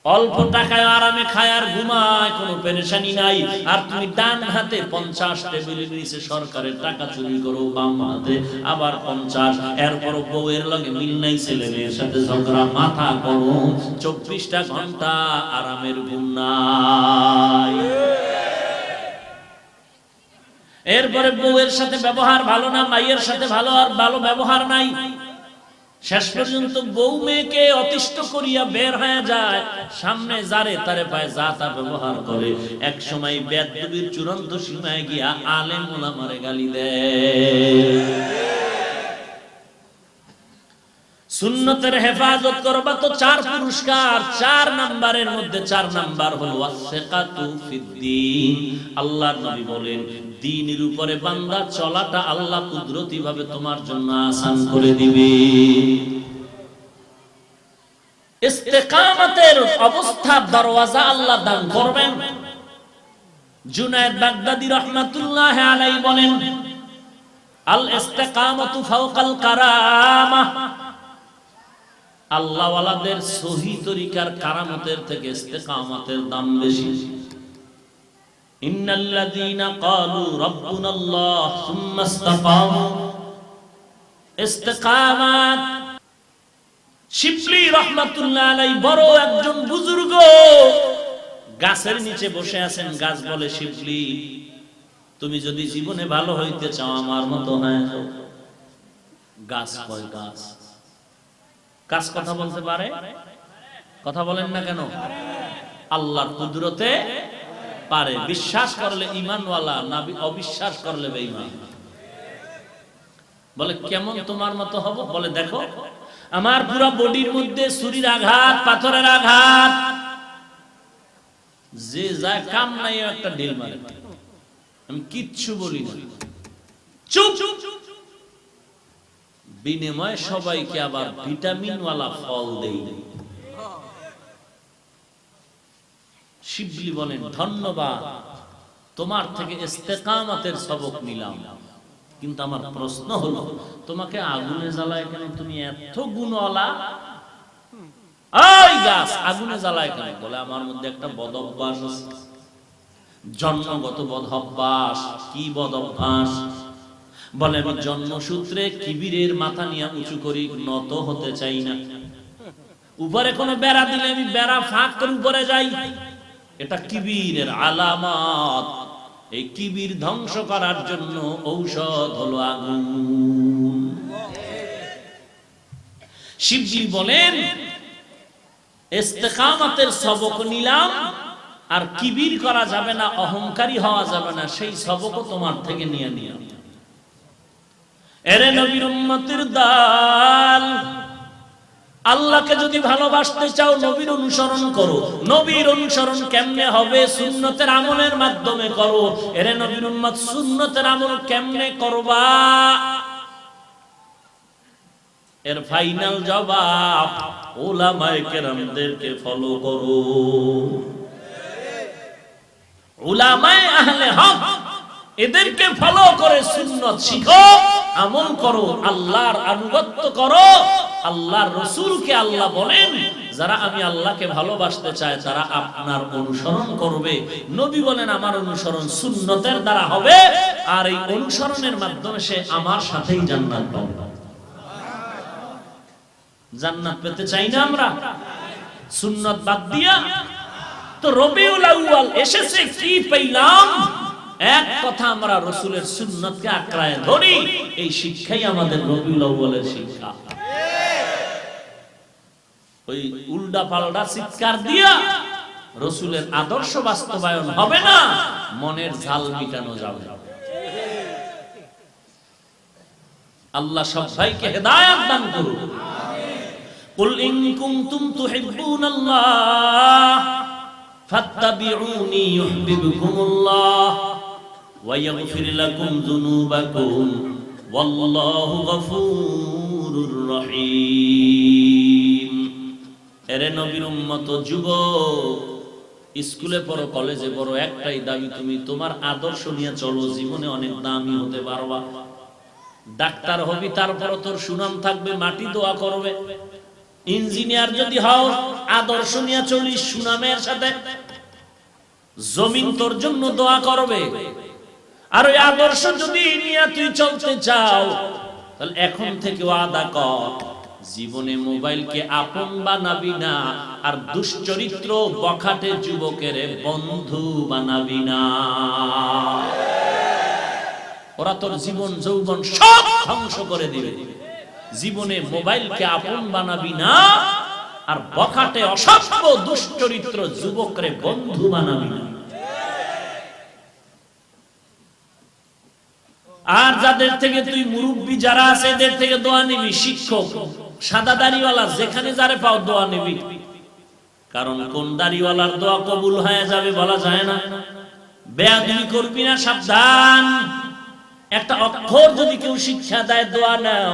অল্প টাকায় আরামে খায় আর ঘুমায়, কোনো পেরেশানি নাই। আর তুমি ডান হাতে 50 টেবিলের নিচে সরকারের টাকা চুরি করো, বাম হাতে আবার 50, এরপর বউয়ের লগে মিল নাই, ছেলে মেয়ের সাথে ঝগড়া, মাথা গরম, 24টা ঘন্টা আরামের ঘুম নাই। এরপরে বউয়ের সাথে ব্যবহার ভালো না, মায়ের সাথে ভালো ব্যবহার নাই। শেষ পর্যন্ত বউ মেয়েকে অতিষ্ঠ করিয়া বের হয়ে যায়, সামনে যারে তারে পায় যা তা ব্যবহার করে। এক সময় বেদবির চূড়ান্ত সীমায় গিয়া আলেম ওলামারে গালি দেয়। সুন্নতের হেফাজত করবা তো 4 পুরস্কার, 4 নাম্বারের মধ্যে 4 নাম্বার হলো ওয়াসিকাতু ফিদ্দীন। আল্লাহর নবী বলেন দ্বীনের উপরে বান্দা চলাটা আল্লাহ কুদরতি ভাবে তোমার জন্য আসান করে দিবে। ইস্তেকামতের অবস্থার দরওয়াজা আল্লাহ দান করবেন। জুনায়েদ বাগদাদী রাহমাতুল্লাহ আলাইহি বলেন আল ইস্তেকামাতু ফাওকাল কারামা, আল্লাহ ওয়ালাদের সহি তরিকার কারামতের থেকে ইস্তেকামতের দাম বেশি। ইন্নাল্লাযীনা ক্বালু রাব্বুনাল্লাহ সুম্মা ইসতাকামু, ইস্তেকামাত। শিবলি রাহমাতুল্লাহ আলাইহি বড় একজন বুজুর্গ গাছের নিচে বসে আছেন। গাছ বলে শিবলি তুমি যদি জীবনে ভালো হইতে চাও আমার মতো হয়ে যাও। গাছ কয় গাছ কথা বলতে পারে? কথা বলেন না কেন? আল্লাহর কুদরতে পারে। বিশ্বাস করলে ঈমানওয়ালা, না অবিশ্বাস করলে বেঈমান। বলে কেমন তোমার মতো হব? বলে দেখো আমার পুরো বডির মধ্যে ছুরির আঘাত, পাথরের আঘাত, যে যা কাম নাই একটা ঢিল মারে, আমি কিচ্ছু বলি না, চুপ। বিনিময়ে সবাইকে আবার ভিটামিনওয়ালা ফল দেই। শিবলি বলেন ধন্যবাদ, তোমার থেকে ইস্তেকামতের সবক নিলাম, কিন্তু আমার প্রশ্ন হলো তোমাকে আগুনে জ্বালায় কেন? তুমি এত গুণওয়ালা, এই গাছ আগুনে জ্বালায় কেন? বলে আমার মধ্যে একটা বদ অভ্যাস আছে, জন্মগত বদ অভ্যাস। কি বদ অভ্যাস? বলে আমি জন্মসূত্রে কিবিরের মাথা নিয়ে উঁচু করি, নত হতে চাই না। উপরে কোনো বেড়া দিলে আমি বেড়া ফাঁক করে উপরে যাই, এটা কিবিরের আলামত। এই কিবির ধ্বংস করার জন্য ঔষধ হলো আগুন। শিবজি বলেন ইস্তেকামতের সবক নিলাম, আর কিবির করা যাবে না, অহংকারী হওয়া যাবে না, সেই সবকও তোমার থেকে নিয়ে নিও। এরে নবীর উম্মতের দল, আল্লাহকে যদি ভালোবাসতে চাও নবীর অনুসরণ করো। নবীর অনুসরণ কেমনে হবে? সুন্নতের আমলের মাধ্যমে করো। এরে নবীর উম্মত, সুন্নতের আমল কেমনে করবা? এর ফাইনাল জবাব, উলামায়ে কেরামদেরকে ফলো করো। উলামায়ে আহলে হক, এদেরকে ফলো করে সুন্নত শিখো, আমল করো, আল্লাহর আনুগত্য করো। আল্লাহর রাসূলকে আল্লাহ বলেন, যারা আমি আল্লাহকে ভালোবাসতে চায় তারা আপনার অনুসরণ করবে। নবী বলেন আমার অনুসরণ সুন্নতের দ্বারা হবে, আর এই অনুসরণের মাধ্যমে সে আমার সাথেই জান্নাত পাবে। জান্নাত পেতে চাই না আমরা? সুন্নত বাদ দিয়া তো রবিউল আউয়াল এসেছে, কি পেলাম? এক কথা, আমরা রাসূলের সুন্নতকে আঁকড়ায় ধরি। এই শিক্ষাই আমাদের রবিউল আউয়ালের শিক্ষা। ওই উল্টা পাল্টা চিৎকার দিয়া রাসূলের আদর্শ বাস্তবায়ন হবে না, মনের ঝাল মিটানো যাবে। আল্লাহ সবাইকে হেদায়েত দান করুন। কুল ইন কুনতুম তুহিব্বুনাল্লাহ ফাত্তাবিউনি ইউহিব্বুকুমুল্লাহ ওয়া ইয়াগফির লাকুম যুনুবাকুম ওয়াল্লাহু গফুরুর রহিম। এরে নবীর উম্মত যুবক, স্কুলে পড়ো, কলেজে পড়ো, একটাই দাবি, তুমি তোমার আদর্শ নিয়ে চলো, জীবনে অনেক দামি হতে পারবা। ডাক্তার হবি, তারপর তোর সুনাম থাকবে, মাটি দোয়া করবে। ইঞ্জিনিয়ার যদি হও, আদর্শ নিয়ে চলিস সুনামের সাথে, জমিন তোর জন্য দোয়া করবে। আর ওই আদর্শ যদি নিয়ে তুই চলতে চাও, তাহলে এখন থেকে ওয়াদা কর, জীবনে মোবাইলকে আপন বানাবি না, আর দুশ্চরিত্র বখাটে যুবকের বন্ধু বানাবি না। ওরা তোর জীবন যৌবন সব ধ্বংস করে দিবে। জীবনে মোবাইলকে আপন বানাবি না, আর বখাটে অসভ্য দুশ্চরিত্র যুবকরে বন্ধু বানাবি না। আর যাদের থেকে তুই মুরব্বী যারা আছে, এদের থেকে দোয়া নিবি। শিক্ষক, সাদা দাড়িওয়ালা, যেখানে যারে পাও দোয়া নিবি। কারণ কোন দাড়িওয়ালার দোয়া কবুল হয়ে যাবে বলা যায় না। বেয়াদবি করবি না, সাবধান। একটা অক্ষর যদি কেউ শিক্ষা দেয়, দোয়া নাও।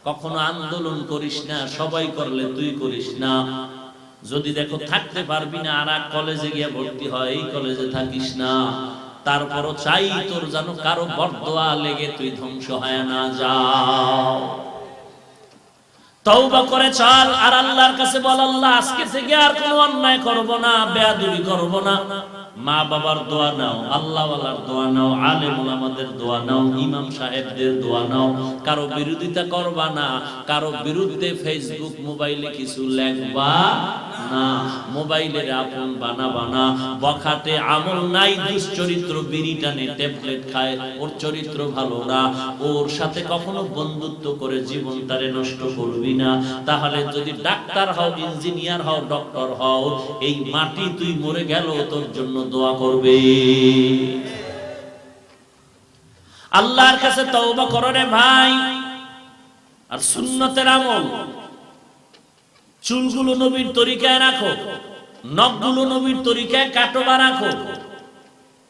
কখনো আন্দোলন করিস না, সবাই করলে তুই করিস না। যদি দেখো থাকতে পারবি না, আর এক কলেজে গিয়ে ভর্তি হয়, এই কলেজে থাকিস না। তারপরও চাই তোর যেন কারো বরদোয়া লেগে তুই ধ্বংস হয় না যাও। তওবা করে চল, আর আল্লাহর কাছে বল, আল্লাহ আজকে থেকে আর কোনো অন্যায় করব না, বেয়াদবি করব না। মা বাবার দোয়া নাও, আল্লাহওয়ালার দোয়া নাও, আলেম ওলামাদের দোয়া নাও, ইমাম সাহেবদের দোয়া নাও। কারো বিরোধিতা করবা না, কারো বিরুদ্ধে ফেসবুক মোবাইলে কিছু লেখবা না, মোবাইলের আপন বানাবা না। বখাটে আমল নাই, দুশ্চরিত্র, বিড়ি টানে, ট্যাবলেট খায়, ওর চরিত্র ভালো না, ওর সাথে কখনো বন্ধুত্ব করে জীবনটারে নষ্ট করবি না। তাহলে যদি ডাক্তার হও, ইঞ্জিনিয়ার হও, ডক্টর হও, এই মাটি তুই মরে গেল তোর জন্য দোয়া করবে। আল্লাহর কাছে তওবা করো রে ভাই। আর সুন্নতের আমল, চুলগুলো নবীর তরিকায় রাখো, নখগুলো নবীর তরিকায় কাটো বা রাখো।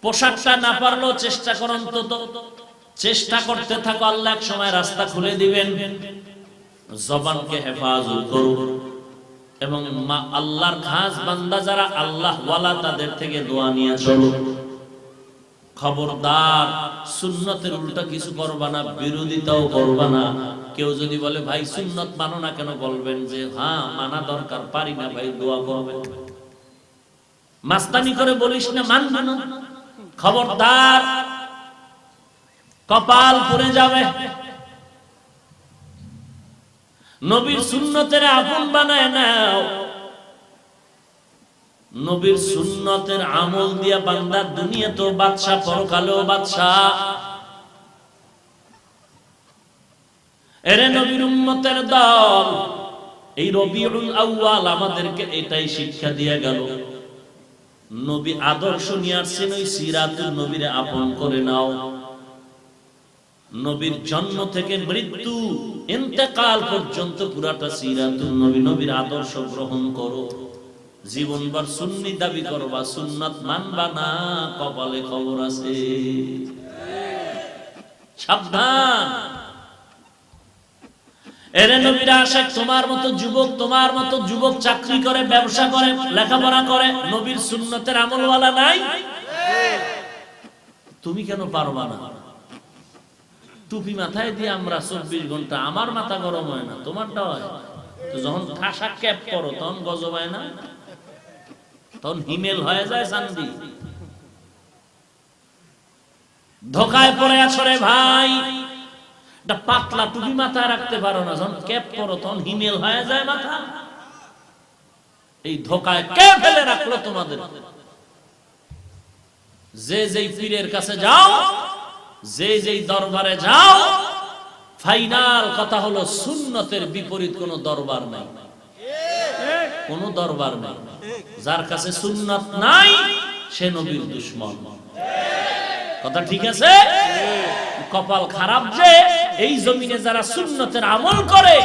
পোশাকটা না পারলেও চেষ্টা করো, অন্তত চেষ্টা করতে থাকো, আল্লাহ এক সময় রাস্তা খুলে দিবেন। জবানকে হেফাজত করো, এবং আল্লাহর খাস বান্দা যারা আল্লাহ ওয়ালা, তাদের থেকে দোয়া নিয়ে চলো। খবরদার সুন্নতের উল্টা কিছু করবা না, বিরোধিতাও করবা না। কেউ যদি বলে ভাই সুন্নত মানো না কেন, বলবেন যে হ্যাঁ মানা দরকার, পারি না ভাই, দোয়া করবেন। মাস্তানি করে বলিস না মানবে না, খবরদার, কপাল পুড়ে যাবে। নবীর সুন্নতের আপন বানায় নাও। নবীর সুন্নতের আমল দিয়া বান্দা দুনিয়া তো বাদশা, পরকালেও বাদশা। এরে নবীর উম্মতের দল, এই রবিউল আউয়াল আমাদেরকে এটাই শিক্ষা দিয়ে গেল, নবী আদর্শ নিয়ে আসছেন, ওই সিরাতুন নবীরে আপন করে নাও। নবীর জন্ম থেকে মৃত্যু ইন্তেকাল পর্যন্ত পুরাটা সিরাতুন নবী, নবীর আদর্শ গ্রহণ করো। জীবনভর সুন্নি দাবি করবা, সুন্নাত মানবা না, কপালে খবর আছে, সাবধান। এরে নবীর আশিক, তোমার মতো যুবক চাকরি করে, ব্যবসা করে, লেখাপড়া করে, নবীর সুন্নতের আমলওয়ালা নাই? তুমি কেন পারবা না? টুপি মাথায় দিয়ে আমরা 24 ঘন্টা, আমার মাথা গরম হয় না, তোমারটা হয়। তো যখন ঠাসা ক্যাপ করো তখন গজব হয় না? তখন হিমেল হয়ে যায় চান্দি। ধোকায় পড়ে আছো রে ভাই, একটা পাতলা টুপি মাথায় রাখতে পারো না, যখন ক্যাপ করো তখন হিমেল হয়ে যায় মাথা। এই ধোকায় কে ফেলে রাখলো তোমাদের? যে যেই পীরের কাছে যাও, যে যেই দরবারে যাও, ফাইনাল কথা হলো সুন্নতের বিপরীত কোন দরবার নাই, কোন দরবার নাই। যার কাছে সুন্নাত নাই সে নবীর দুশমন। কথা ঠিক আছে? কপাল খারাপ যে এই জমিনে যারা সুন্নতের আমল করে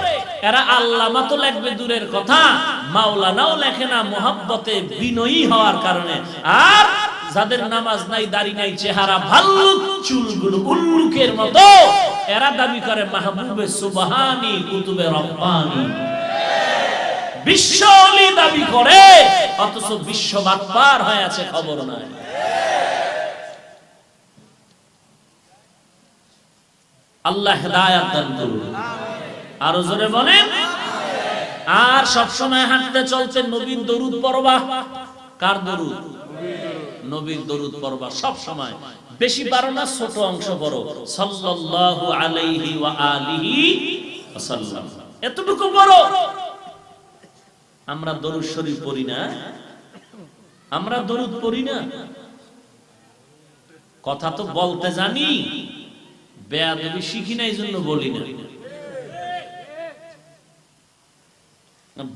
এরা আল্লামা তো লেখবে দূরের কথা, মাওলানাও লেখে না, মুহাব্বতে বিনয়ী হওয়ার কারণে। আর যাদের নামাজ নাই, দাড়ি নাই, চেহারা ভাল্লুক, চুলগুলো উল্লুকের মতো, এরা দাবি করে মাহবুবে সুবহানি, কুতুবে রব্বানি, বিশ্ব ওলি দাবি করে, অথচ বিশ্ব বাটপার হয়ে আছে, খবর নাই। আল্লাহ হেদায়েত দান করুন, আরো জোরে বলেন। আর সব সময় হাঁটতে চলতে নবীর দরুদ পড়বা। কার দরুদ? নবীর দরুদ পড়বা সব সময়। বেশি পারো না, ছোট অংশ পড়ো, সাল্লাল্লাহু আলাইহি ওয়া আলিহি ওয়াসাল্লাম, এতটুকু পড়ো। আমরা দরুদ শরীফ পড়ি না, আমরা দরুদ পড়ি না। কথা তো বলতে জানি, বেয়াদবি শিখি না, এই জন্য বলি না।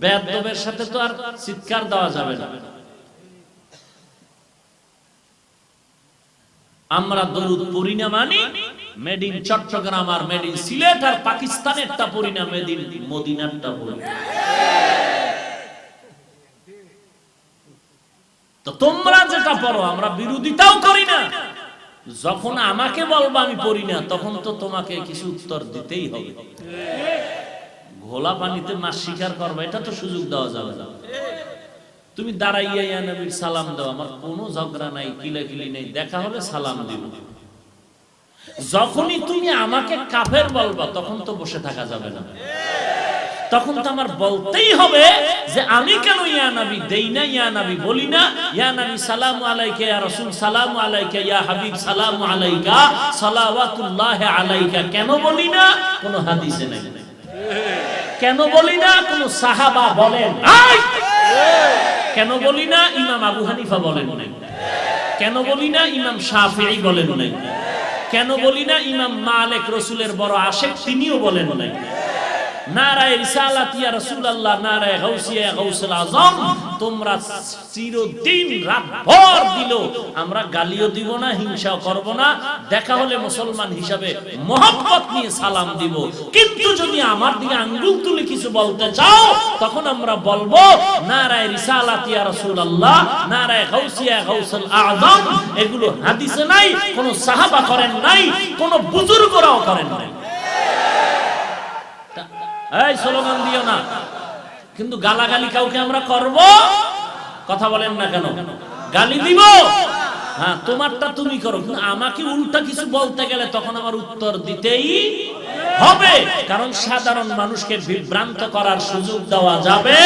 বেয়াদবের সাথে তো আর চিৎকার দেওয়া যাবে না। আমরা দরুদ পড়ি না মানে মেড ইন চট্টগ্রাম আর মেড ইন সিলেট আর পাকিস্তানেরটা পড়ি না, মেড ইন মদিনারটা পড়ি। তো তোমরা যেটা পড়ো আমরা বিরোধিতাও করি না। যখন আমাকে বলবা আমি পড়ি না, তখন তো তোমাকে কিছু উত্তর দিতেই হবে। ঘোলা পানিতে মাছ শিকার করবে, এটা তো সুযোগ দেওয়া যাবে না। তুমি দাঁড়াইয়া ইয়া নবীর সালাম দাও, আমার কোনো ঝগড়া নাই, কিলাকিলি নেই, দেখা হলে সালাম দিব। যখনই তুমি আমাকে কাফের বলবা, তখন তো বসে থাকা যাবে না, তখন তো আমার বলতেই হবে যে আমি কেন ইয়া নবী দেই না, ইয়া নবী বলি না, ইয়া নবী সালামু আলাইকা, ইয়া রাসূল সালামু আলাইকা, ইয়া হাবিব সালামু আলাইকা, সালাওয়াতুল্লাহ আলাইকা কেন বলি না? কোন হাদিসে নাই। কেন বলি না? কোন সাহাবা বলেন নাই। কেন বলি না? ইমাম আবু হানিফা বলেন নাই। কেন বলি না? ইমাম শাফিঈ বলেন নাই। কেন বলি না? ইমাম মালিক, রাসূলের বড় আশিক, তিনিও বলেন নাই। নারায়ে রিসালাত ইয়া রাসূলুল্লাহ, নারায়ে গাউসিয়া গাউসুল আযম, তোমরা চিরদিন রাতভর দিলো, আমরা গালিও দিব না, হিংসাও করব না, দেখা হলে মুসলমান হিসাবে মহব্বত নিয়ে সালাম দিব। কিন্তু যদি আমার দিকে আঙ্গুল তুলে কিছু বলতে চাও, তখন আমরা বলবো নারায়ে রিসালাত ইয়া রাসূলুল্লাহ, নারায়ে গাউসিয়া গাউসুল আযম। এগুলো হাদিসে নাই, কোন সাহাবা করেন নাই, কোন বুজুর্গরাও করেন নাই। এই স্লোগান দিও না, কিন্তু গালাগালি কাউকে আমরা করব? কথা বলেন না কেন? গালি দিব? হ্যাঁ, তোমারটা তুমি করো, কিন্তু আমাকে উল্টা কিছু বলতে গেলে তখন আমার উত্তর দিতেই হবে, কারণ সাধারণ মানুষকে বিভ্রান্ত করার সুযোগ দেওয়া যাবে।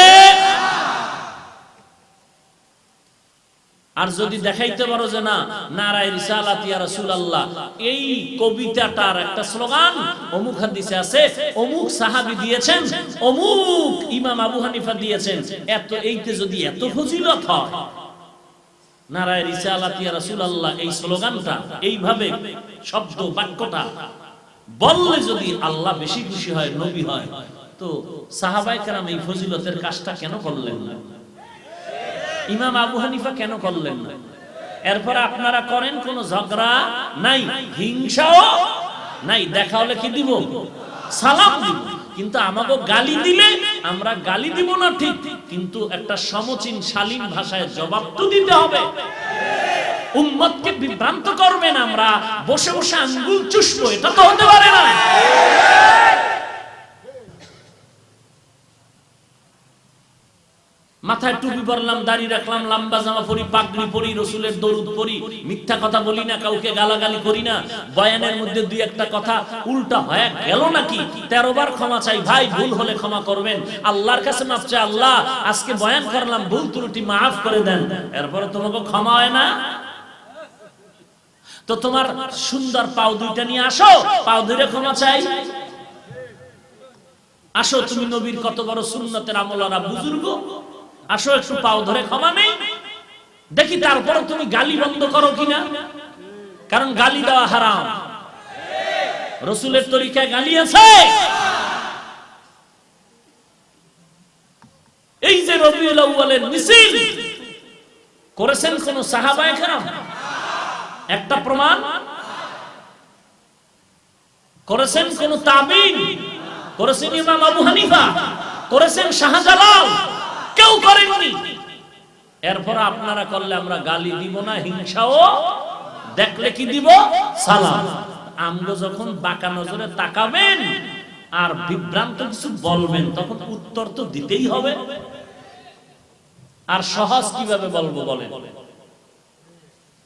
আর যদি দেখাইতে পারো যে না, নারায়ে রিসালাত ইয়া রাসূলুল্লাহ এই কবিতাটার একটা স্লোগান অমুক হাদিসে আছে, অমুক সাহাবী দিয়েছেন, অমুক ইমাম আবু হানিফা দিয়েছেন, এত এইতে যদি এত ফজিলত হয়, নারায়ে রিসালাত ইয়া রাসূলুল্লাহ এই স্লোগানটা এইভাবে শব্দ বাক্যটা বললে যদি আল্লাহ বেশি খুশি হয়, নবী হয়, তো সাহাবায়ে কেরাম এই ফজিলতের কাজটা কেন করলেন না? ইমাম আবু হানিফা কেন করলেন না? এরপর আপনারা করেন, কোন ঝগড়া নাই, হিংসাও নাই, দেখা হলে কি দিব? সালাম দিব। কিন্তু আমাকে গালি দিলে আমরা গালি দিব না ঠিক, কিন্তু একটা সমচীন শালীন ভাষায় জবাব তো দিতে হবে। উম্মতকে বিভ্রান্ত করবেন, আমরা বসে বসে আঙ্গুল চুষবো, এটা তো হতে পারে না। মাথায় টুপি পরলাম, দাড়ি রাখলাম, লম্বা জামা পরি, পাগড়ি পরি, রসুলের দরুদ পরি, মিথ্যা কথা বলি না, কাউকে গালাগালি করি না, বয়ানের মধ্যে দুই একটা কথা উল্টা হয়ে গেল নাকি 13 বার ক্ষমা চাই, ভাই ভুল হলে ক্ষমা করবেন, আল্লাহর কাছে মাফ চাই, আল্লাহ আজকে বয়ান করলাম, ভুল ত্রুটি মাফ করে দেন, এরপরে তোমাকে ক্ষমা হয় না? তো তোমার সুন্দর পাও দুইটা নিয়ে আসো, পাও ধরে ক্ষমা চাই। আসো, তুমি নবীর কত বড় সুন্নতের আমলারা বুজুর্গ, আসো একটু পাও ধরে ক্ষমা নেই দেখি, তারপর তুমি গালি বন্ধ করো কিনা। কারণ গালি দেওয়া হারাম, রসুলের তরিকায় গালি আছে। এই যে রবিউল আউয়ালের মিছিল করেছেন কোন সাহাবায়ে কেরাম? একটা প্রমাণ করেছেন কোন তাবিঈন? করেছেন ইমাম আবু হানিফা? করেছেন শাহজালাল? কেউ করেননি। এরপর আপনারা করলে আমরা গালি দিব না, হিংসাও দেখলে কি দিব? সালাম। আমগো যখন বাঁকা নজরে তাকাবেন আর বিভ্রান্ত কিছু বলবেন, তখন উত্তর তো দিতেই হবে। আর সহজ কিভাবে বলবো বলেন?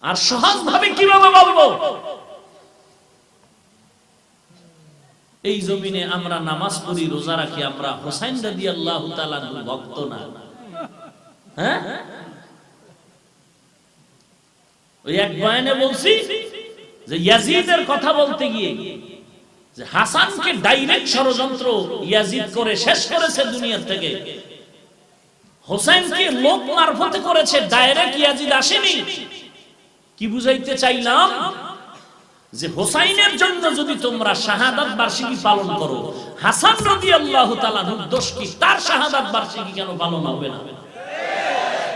আর সহজ ভাবে কিভাবে বলবো? এই জমিনে আমরা নামাজ পড়ি, রোজা রাখি, আমরা হোসাইন রাদিয়াল্লাহু তাআলা ভক্ত না? হ্যাঁ, ওই এক বয়ানে বলছি যে ইয়াজিদের কথা বলতে গিয়ে যে হাসানকে ডাইরেক্ট ষড়যন্ত্র ইয়াজিদ করে শেষ করেছে দুনিয়া থেকে, হোসাইনকে লোক মারফতে করেছে, ডাইরেক্ট ইয়াজিদ আসেনি। কি বুঝাইতে চাইলাম? যে হোসাইনের জন্য যদি তোমরা শাহাদাত বার্ষিকী পালন করো, হাসান রাদিয়াল্লাহু তাআলার দোষ কি? তার শাহাদাত বার্ষিকী কেন পালন হবে না?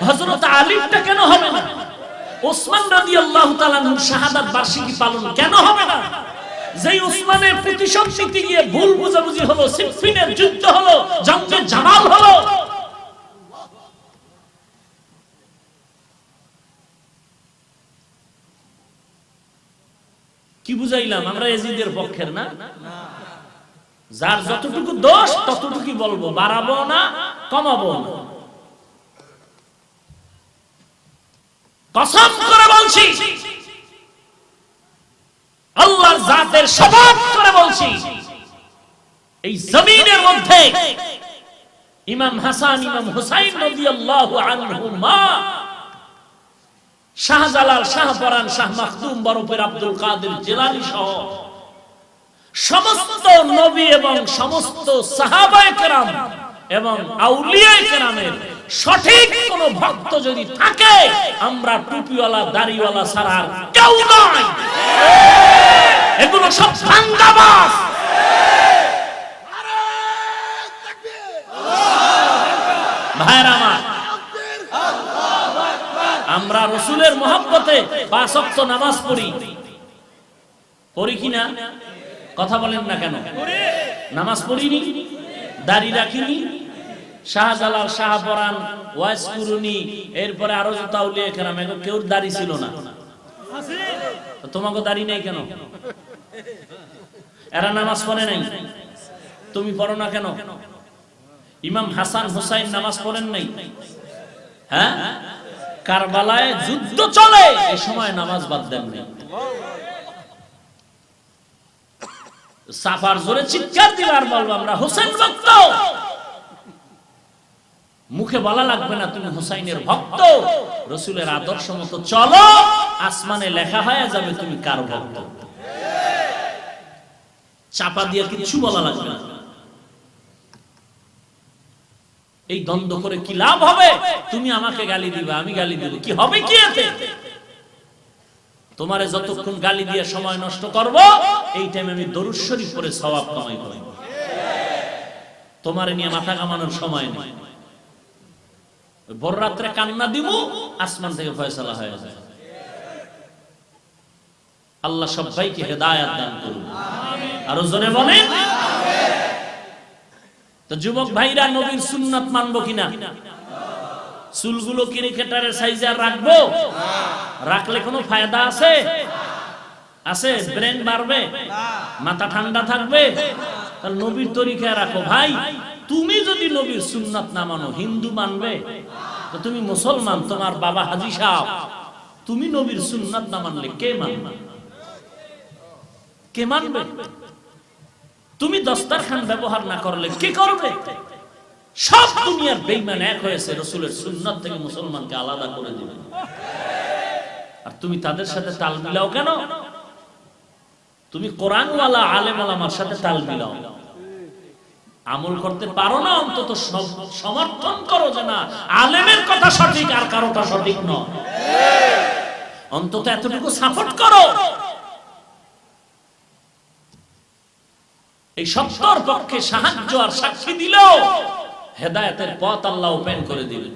হযরত আলীরটা কেন হবে না? ওসমান রাদিয়াল্লাহু তাআলার শাহাদাত বার্ষিকী পালন কেন হবে না? যেই ওসমানের প্রতিশোধ নিতে গিয়ে ভুল বুঝাবুঝি হলো, সিফফিনের যুদ্ধ হলো, জঙ্গে জামাল হলো, কি বুঝাইলাম? আমরা ইয়াজিদের পক্ষের না? যার যতটুকু দোষ ততটুকুই বলবো, বাড়াবো না, কমাবো না। কসম করে বলছি, আল্লাহর জাতের শপথ করে বলছি, এই জমিনের মধ্যে ইমাম হাসান, ইমাম হুসাইন রাদিয়াল্লাহু আনহুমা, শাহজালাল, শাহপরান, শাহ মাখদুম বরফের আব্দুল কাদের জিলানী সহ সমস্ত নবী এবং সমস্ত সাহাবায়ে কেরাম এবং আউলিয়ায়ে কেরামের সঠিক কোন ভক্ত যদি থাকে, আমরা টুপিওয়ালা দাড়িওয়ালা ছাড়া আর কেউ নয়। এগুলো সব ভাঙ্গাবাজ। ভাইরা আমার, আমরা রসুলের মহব্বতে 5 ওয়াক্ত নামাজ পড়ি, পড়ি কিনা? কথা বলেন না কেন? নামাজ পড়িনি, দাড়ি রাখিনি, শাহজালাল, শাহপরান, ওয়াইস কুরুনি, এরপরে আরো যত আউলিয়া কেরাম, এগুলো কেউ দাড়ি ছিল না। তোমাকে দাড়ি নেই কেন? এরা নামাজ পড়ে নাই, তুমি পড়ো না কেন? ইমাম হাসান হুসাইন নামাজ পড়েন নাই? হ্যাঁ, কারবালায় যুদ্ধ চলে, এই সময় নামাজ বাদ দেন নাই। সাফার জোরে চিৎকার দিবার বলবো আমরা হোসেন ভক্ত, মুখে বলা লাগবে না তুমি হুসাইনের ভক্ত, রসুলের আদর্শ মতো চলো, আসমানে লেখা হয়ে যাবে তুমি কার ভক্ত। চাপা দিয়ে কিছু বলা লাগবে না। এই দ্বন্দ্ব করে কি লাভ হবে? তুমি আমাকে গালি দিবে, আমি গালি দিব, কি হবে কি এতে? তোমারে যতক্ষণ গালি দিয়ে সময় নষ্ট করব, এই টাইমে আমি দরুদ শরীফ পড়ে সওয়াব কামাই করব। তোমার নিয়ে মাথা কামানোর সময় নেই। ভোর রাত্রে কান্না দিব, আসমান থেকে ফয়সালা হয়ে যায়। আল্লাহ সবাইকে হেদায়েত দান করুন, আরো জোরে বলেন। তো যুবক ভাইরা, নবীর সুন্নাত মানবো কিনা? চুলগুলো ক্রিকেটারের সাইজে রাখবো? রাখলে কোনো ফায়দা আছে? আছে? ব্রেন বাড়বে? মাথা ঠান্ডা থাকবে? তাহলে নবীর তরিকায় রাখো ভাই। তুমি যদি নবীর সুন্নাত না মানো, হিন্দু মানবে? তো তুমি মুসলমান, তোমার বাবা হাজী সাহেব, তুমি নবীর সুন্নাত না মানলে কে মানবে? কে মানবে? তুমি দস্তারখান ব্যবহার না করলে কে করবে? সব দুনিয়ার বেঈমান এক হয়েছে রাসূলের সুন্নাত থেকে মুসলমানকে আলাদা করে দিবে। আর তুমি তাদের সাথে তাল মিলাও কেন? তুমি কোরআনওয়ালা আলেম ওলামার সাথে তাল মিলাও, আমল করতে পারো না, অন্তত সমর্থন করো যে না, আলেমের কথা সঠিক আর কারোটা সঠিক নয়, অন্তত এতটুকু সাপোর্ট করো। এই সত্যর পক্ষে সাহায্য আর সাক্ষী দিলেও হেদায়েতের পথ আল্লাহ ওপেন করে দিবেন।